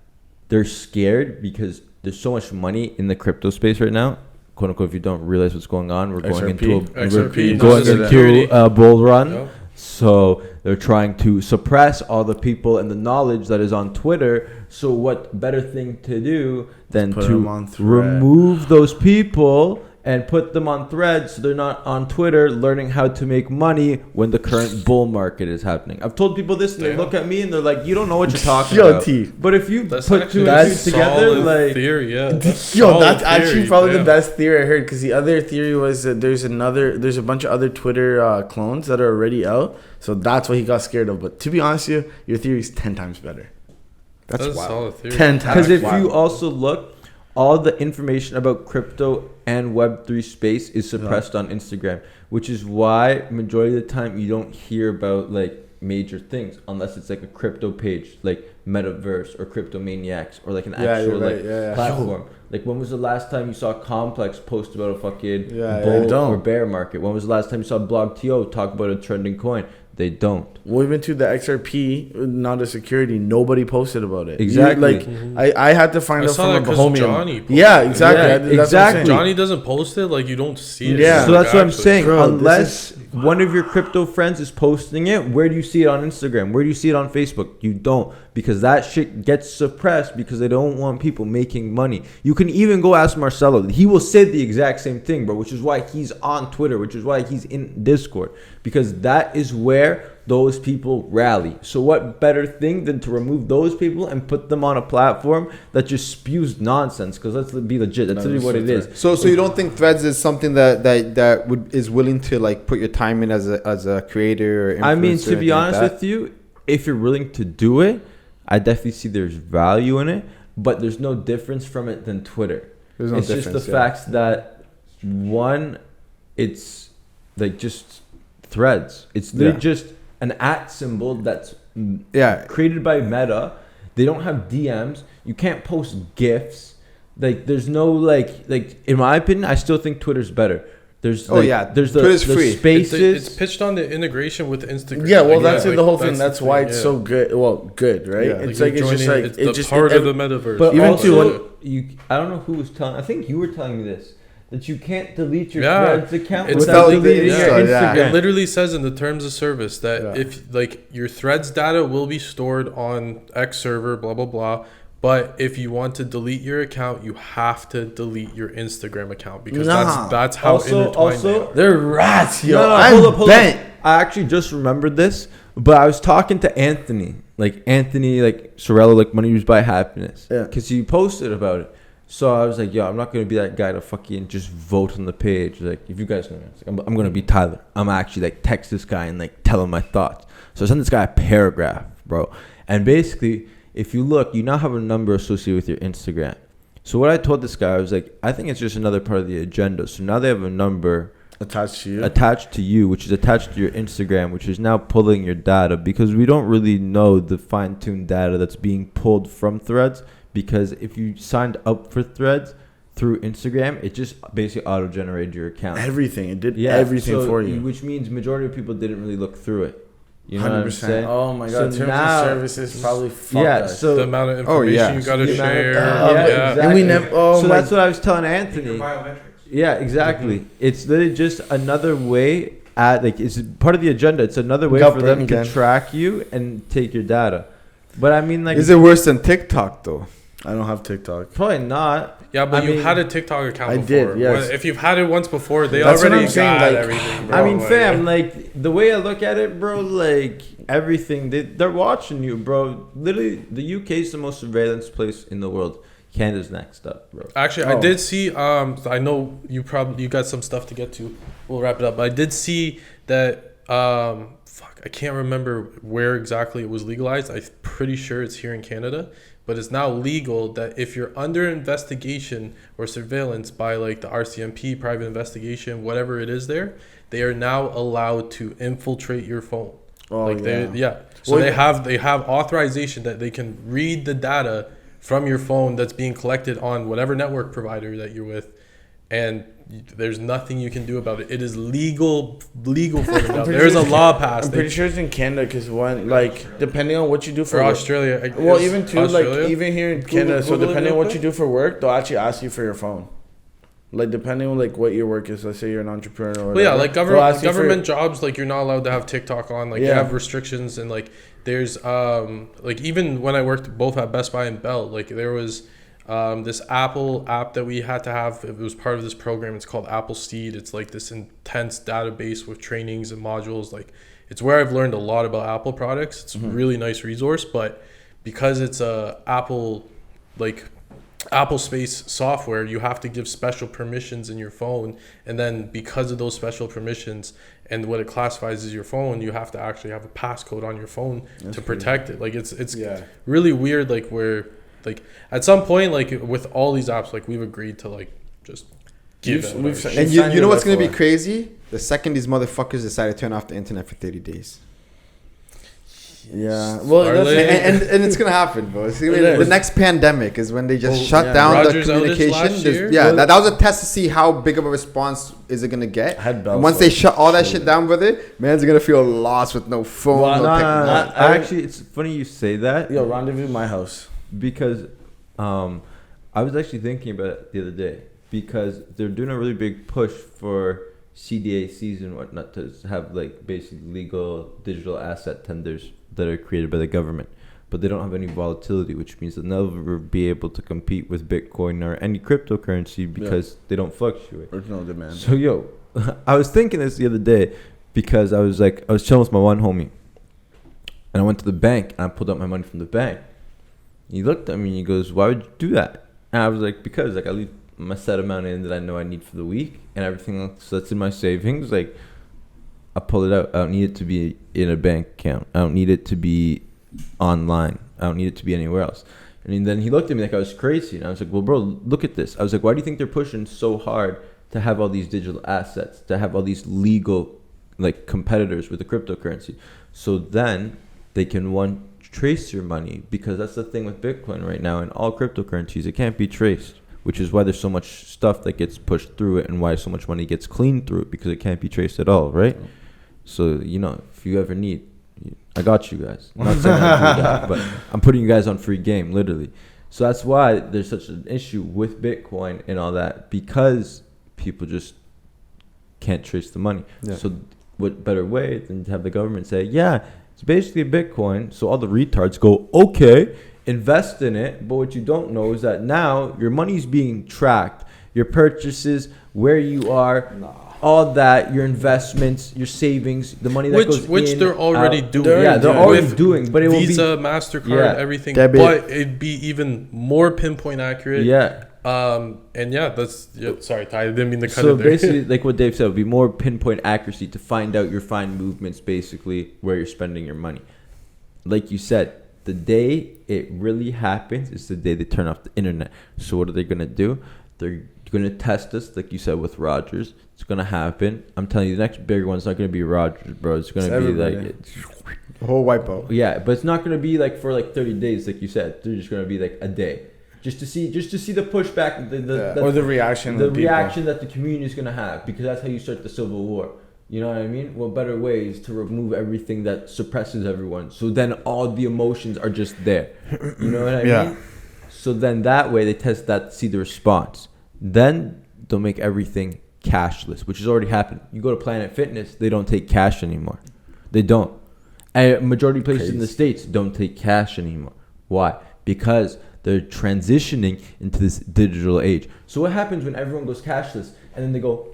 they're scared because there's so much money in the crypto space right now. Quote unquote, if you don't realize what's going on, we're going into a security bull run. Yep. So they're trying to suppress all the people and the knowledge that is on Twitter. So what better thing to do than to remove those people and put them on Threads so they're not on Twitter learning how to make money when the current bull market is happening. I've told people this and they look at me and they're like, you don't know what you're talking about. But if you put 2 and 2 together, like... theory, yeah. That's actually probably the best theory I heard, because the other theory was that there's a bunch of other Twitter clones that are already out. So that's what he got scared of. But to be honest with you, your theory is 10 times better. That's wild. Solid theory. 10 times. Because if you also look, all the information about crypto and Web3 space is suppressed on Instagram, which is why majority of the time you don't hear about like major things unless it's like a crypto page, like Metaverse or Crypto Maniacs or like an actual platform. Like, when was the last time you saw Complex post about a fucking bull or bear market? When was the last time you saw BlogTO talk about a trending coin? They don't. Well, even to the XRP, not a security, nobody posted about it. Exactly. I had to find out from a Bohemian. Johnny yeah, exactly. Yeah, exactly. Johnny doesn't post it, like, you don't see it. Yeah. So that's what I'm saying. Bro, unless one of your crypto friends is posting it, where do you see it on Instagram? Where do you see it on Facebook? You don't, because that shit gets suppressed because they don't want people making money. You can even go ask Marcelo. He will say the exact same thing, bro, which is why he's on Twitter, which is why he's in Discord, because that is where those people rally. So what better thing than to remove those people and put them on a platform that just spews nonsense? Because let's be legit, that's literally what it is. So you don't think Threads is something that is willing to like put your time in as a creator or influencer? I mean, to be honest with you, if you're willing to do it, I definitely see there's value in it, but there's no difference from it than Twitter. It's just the fact that one, it's like just Threads. It's literally just an @ symbol that's created by Meta. They don't have DMs. You can't post GIFs. Like, there's no like in my opinion, I still think Twitter's better. There's there's the free. Spaces. It's pitched on the integration with Instagram. Yeah, well, that's the whole thing. That's why it's so good. Well, good, right? Yeah. It's like it's just like it's just part of the metaverse. But even also, I don't know who was telling. I think you were telling me this. That you can't delete your Threads account without deleting your Instagram. It literally says in the terms of service that if like your Threads data will be stored on X server, blah blah blah. But if you want to delete your account, you have to delete your Instagram account, because that's how intertwined they're rats, yo. Hold up. I actually just remembered this, but I was talking to Anthony Sorello, like Money Used by Happiness, because he posted about it. So I was like, yo, I'm not going to be that guy to fucking just vote on the page. Like, if you guys know, I'm going to be Tyler. I'm actually like text this guy and like tell him my thoughts. So I sent this guy a paragraph, bro. And basically, if you look, you now have a number associated with your Instagram. So what I told this guy, I was like, I think it's just another part of the agenda. So now they have a number attached to you, which is attached to your Instagram, which is now pulling your data, because we don't really know the fine-tuned data that's being pulled from Threads. Because if you signed up for Threads through Instagram, it just basically auto-generated your account. Everything. It did everything for you. Which means majority of people didn't really look through it. You know what I'm saying? Oh my So god, terms now- and services probably fucked us. So The amount of information you gotta share. exactly. And we never. Oh so my. that's what I was telling Anthony. Yeah, exactly. It's literally just another way it's part of the agenda. It's another way for them to track you and take your data. But I mean, like, is it worse than TikTok though? I don't have TikTok. Probably not. Yeah, but I you mean, had a TikTok account I before. did, yes. If you've had it once before, they That's what already I'm saying, got like, everything, bro. I mean, Like, fam, like the way I look at it, bro, like everything they're watching you, bro. Literally, the UK is the most surveillance place in the world. Canada's next up, bro. Actually, I did see. I know you got some stuff to get to. We'll wrap it up. But I did see that. I can't remember where exactly it was legalized. I'm pretty sure it's here in Canada, but it's now legal that if you're under investigation or surveillance by like the RCMP, private investigation, whatever it is, they are now allowed to infiltrate your phone. Oh, like So Well, they have authorization that they can read the data from your phone that's being collected on whatever network provider that you're with, and there's nothing you can do about it. It is legal for them now. There's a law passed. I'm pretty sure it's in Canada because depending on what you do for Australia. even too, Australia? like even here in Canada. So Google it depending on real what you do for work, they'll actually ask you for your phone. Like depending on like what your work is. Let's say you're an entrepreneur or whatever. Well, yeah, like government jobs, like you're not allowed to have TikTok on. Like you have restrictions, and like there's like even when I worked both at Best Buy and Bell, like there was this Apple app that we had to have. It was part of this program. It's called Apple Seed. It's like this intense database with trainings and modules. Like it's where I've learned a lot about Apple products. It's a really nice resource, but because it's a Apple Space software, you have to give special permissions in your phone, and then because of those special permissions and what it classifies as your phone, you have to actually have a passcode on your phone to protect it. Like it's really weird. Like where like at some point, like with all these apps, like we've agreed to like just give it. And you know what's gonna be crazy? The second these motherfuckers decide to turn off the internet for 30 days. Yeah, well, and it's gonna happen, bro. It's gonna be, the next pandemic is when they just shut down Rogers the communication. That was a test to see how big of a response is it gonna get. And once they shut all that shit down, brother, man's gonna feel lost with no phone. Actually, it's funny you say that. Yo, rendezvous my house because I was actually thinking about it the other day because they're doing a really big push for CDACs and whatnot to have like basically legal digital asset tenders that are created by the government, but they don't have any volatility, which means they'll never be able to compete with Bitcoin or any cryptocurrency because they don't fluctuate. There's no demand. So I was thinking this the other day because I was chilling with my one homie, and I went to the bank and I pulled out my money from the bank. He looked at me and he goes, "Why would you do that?" And I was like, "Because like I leave my set amount in that I know I need for the week, and everything else that's in my savings, like I pull it out. I don't need it to be in a bank account. I don't need it to be online. I don't need it to be anywhere else." And then he looked at me like I was crazy, and I was like, "Well, bro, look at this." I was like, "Why do you think they're pushing so hard to have all these digital assets, to have all these legal like competitors with the cryptocurrency, so then they can trace your money?" Because that's the thing with Bitcoin right now and all cryptocurrencies, it can't be traced, which is why there's so much stuff that gets pushed through it and why so much money gets cleaned through it, because it can't be traced at all, right? So, if you ever need, I got you guys. I'm not saying I do that, but I'm putting you guys on free game, literally. So that's why there's such an issue with Bitcoin and all that, because people just can't trace the money. Yeah. So what better way than to have the government say, yeah, it's basically a Bitcoin, so all the retards go, okay, invest in it. But what you don't know is that now your money's being tracked, your purchases, where you are, all that, your investments, your savings, the money that goes which in, they're already doing. They're already doing, but it will be Visa, MasterCard, everything. But it'd be even more pinpoint accurate. Yeah. Sorry, Ty, I didn't mean to cut it So there. basically, like what Dave said, would be more pinpoint accuracy to find out your fine movements, basically where you're spending your money. Like you said, the day it really happens is the day they turn off the internet. So what are they gonna do? They're gonna test us, like you said with Rogers. It's gonna happen. I'm telling you, the next bigger one's not gonna be Rogers, bro. It's gonna be like a whole wipeout. Yeah, but it's not gonna be like for like 30 days, like you said. They're just gonna be like a day. Just to see the pushback, or the reaction, that the community is gonna have, because that's how you start the civil war. You know what I mean? What better ways to remove everything that suppresses everyone? So then all the emotions are just there. You know what I mean? So then that way they test that to see the response. Then they'll make everything cashless, which has already happened. You go to Planet Fitness, they don't take cash anymore. They don't. And majority of places in the States don't take cash anymore. Why? Because they're transitioning into this digital age. So what happens when everyone goes cashless and then they go,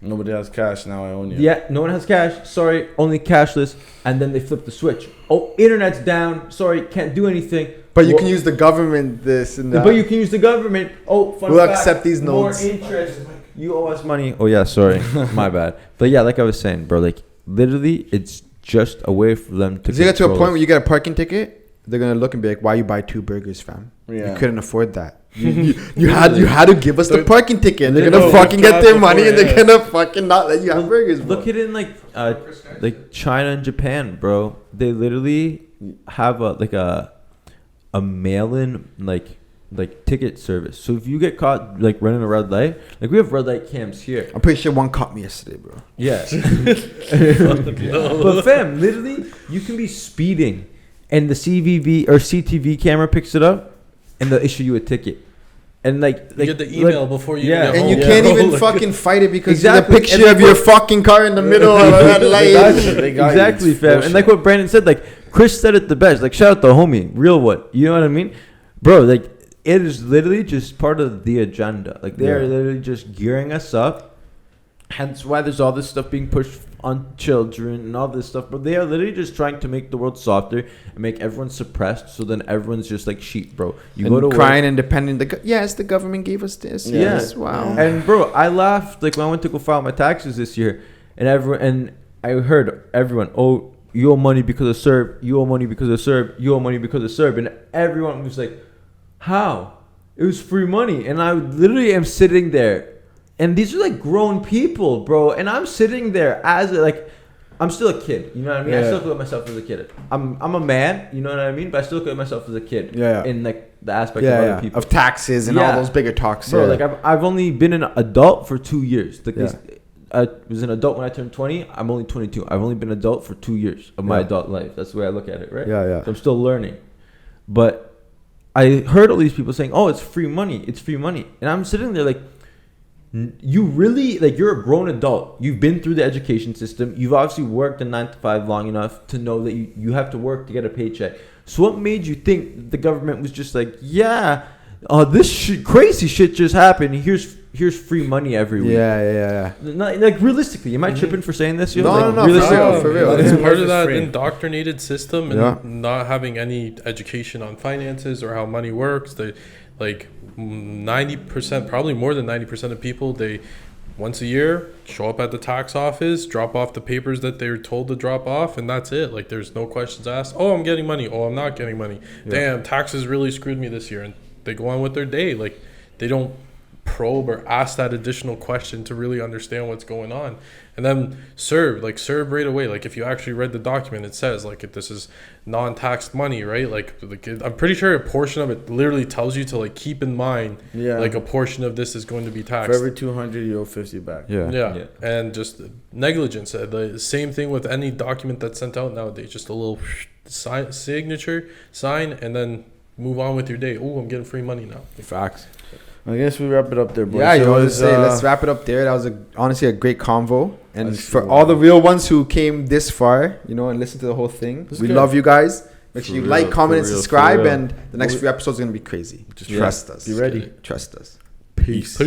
nobody has cash, now I own you. Yeah, no one has cash. Sorry, only cashless. And then they flip the switch. Oh, internet's down. Sorry, can't do anything. But you can use the government, this and that. But you can use the government. Oh, fun we'll fact, accept these notes. More interest. You owe us money. Oh, yeah, sorry. My bad. But yeah, like I was saying, bro, like literally it's just a way for them to. Because you get to a point where you get a parking ticket, they're going to look and be like, why you buy 2 burgers, fam? Yeah. You couldn't afford that. You had to give us the parking ticket. They're gonna fucking get their money and they're gonna fucking not let you have burgers, bro. Look at it in like China and Japan, bro. They literally have a mail-in like ticket service. So if you get caught like running a red light, like we have red light cams here. I'm pretty sure one caught me yesterday, bro. Yeah. But fam, literally you can be speeding and the CVV or CTV camera picks it up and they'll issue you a ticket. And like you get the email before you get home. And you can't even fucking fight it because exactly. there's a picture of your fucking car in the middle of a red light. Exactly, fam. And like what Brandon said, like Chris said it the best. Like shout out the homie, real what? You know what I mean, bro? Like it is literally just part of the agenda. Like they are literally just gearing us up. Hence why there's all this stuff being pushed on children and all this stuff. But they are literally just trying to make the world softer and make everyone suppressed. So then everyone's just like sheep, bro. You and go to crying work, independent. Yes, the government gave us this. Yes, wow. And bro, I laughed like when I went to go file my taxes this year, and I heard everyone, oh, you owe money because of Serb. You owe money because of Serb. You owe money because of Serb. And everyone was like, how? It was free money. And I literally am sitting there. And these are like grown people, bro. And I'm sitting there as I'm still a kid. You know what I mean? I still look at myself as a kid. I'm a man. You know what I mean? But I still look at myself as a kid. Yeah. In like the aspect of other people. Of taxes and all those bigger talks. Bro, like I've only been an adult for 2 years. Like I was an adult when I turned 20. I'm only 22. I've only been an adult for 2 years of my adult life. That's the way I look at it, right? Yeah. So I'm still learning. But I heard all these people saying, oh, it's free money. It's free money. And I'm sitting there like, you really, like, you're a grown adult. You've been through the education system. You've obviously worked a 9 to 5 long enough to know that you have to work to get a paycheck. So what made you think the government was just like, this crazy shit just happened. Here's free money every week. Yeah. Like realistically, am I tripping for saying this? No, for real. It's part of that indoctrinated system and not having any education on finances or how money works. They like 90%, probably more than 90% of people, they once a year show up at the tax office, drop off the papers that they're told to drop off, and that's it. Like there's no questions asked. Oh, I'm getting money. Oh, I'm not getting money. Damn, taxes really screwed me this year. And they go on with their day. Like they don't probe or ask that additional question to really understand what's going on. And then serve right away. Like if you actually read the document, it says like if this is non-taxed money, right? Like I'm pretty sure a portion of it literally tells you to like keep in mind like a portion of this is going to be taxed. For every 200 you owe 50 back. Yeah. And just negligence. The same thing with any document that's sent out nowadays. Just a little signature, sign, and then move on with your day. Oh, I'm getting free money now. Facts. I guess we wrap it up there, boys. Yeah, you want to say let's wrap it up there. That was honestly a great convo. And for all the real ones who came this far, and listened to the whole thing, we love you guys. Make sure you like, comment, and subscribe. And the next few episodes are going to be crazy. Just trust us. Be ready. Trust us. Peace.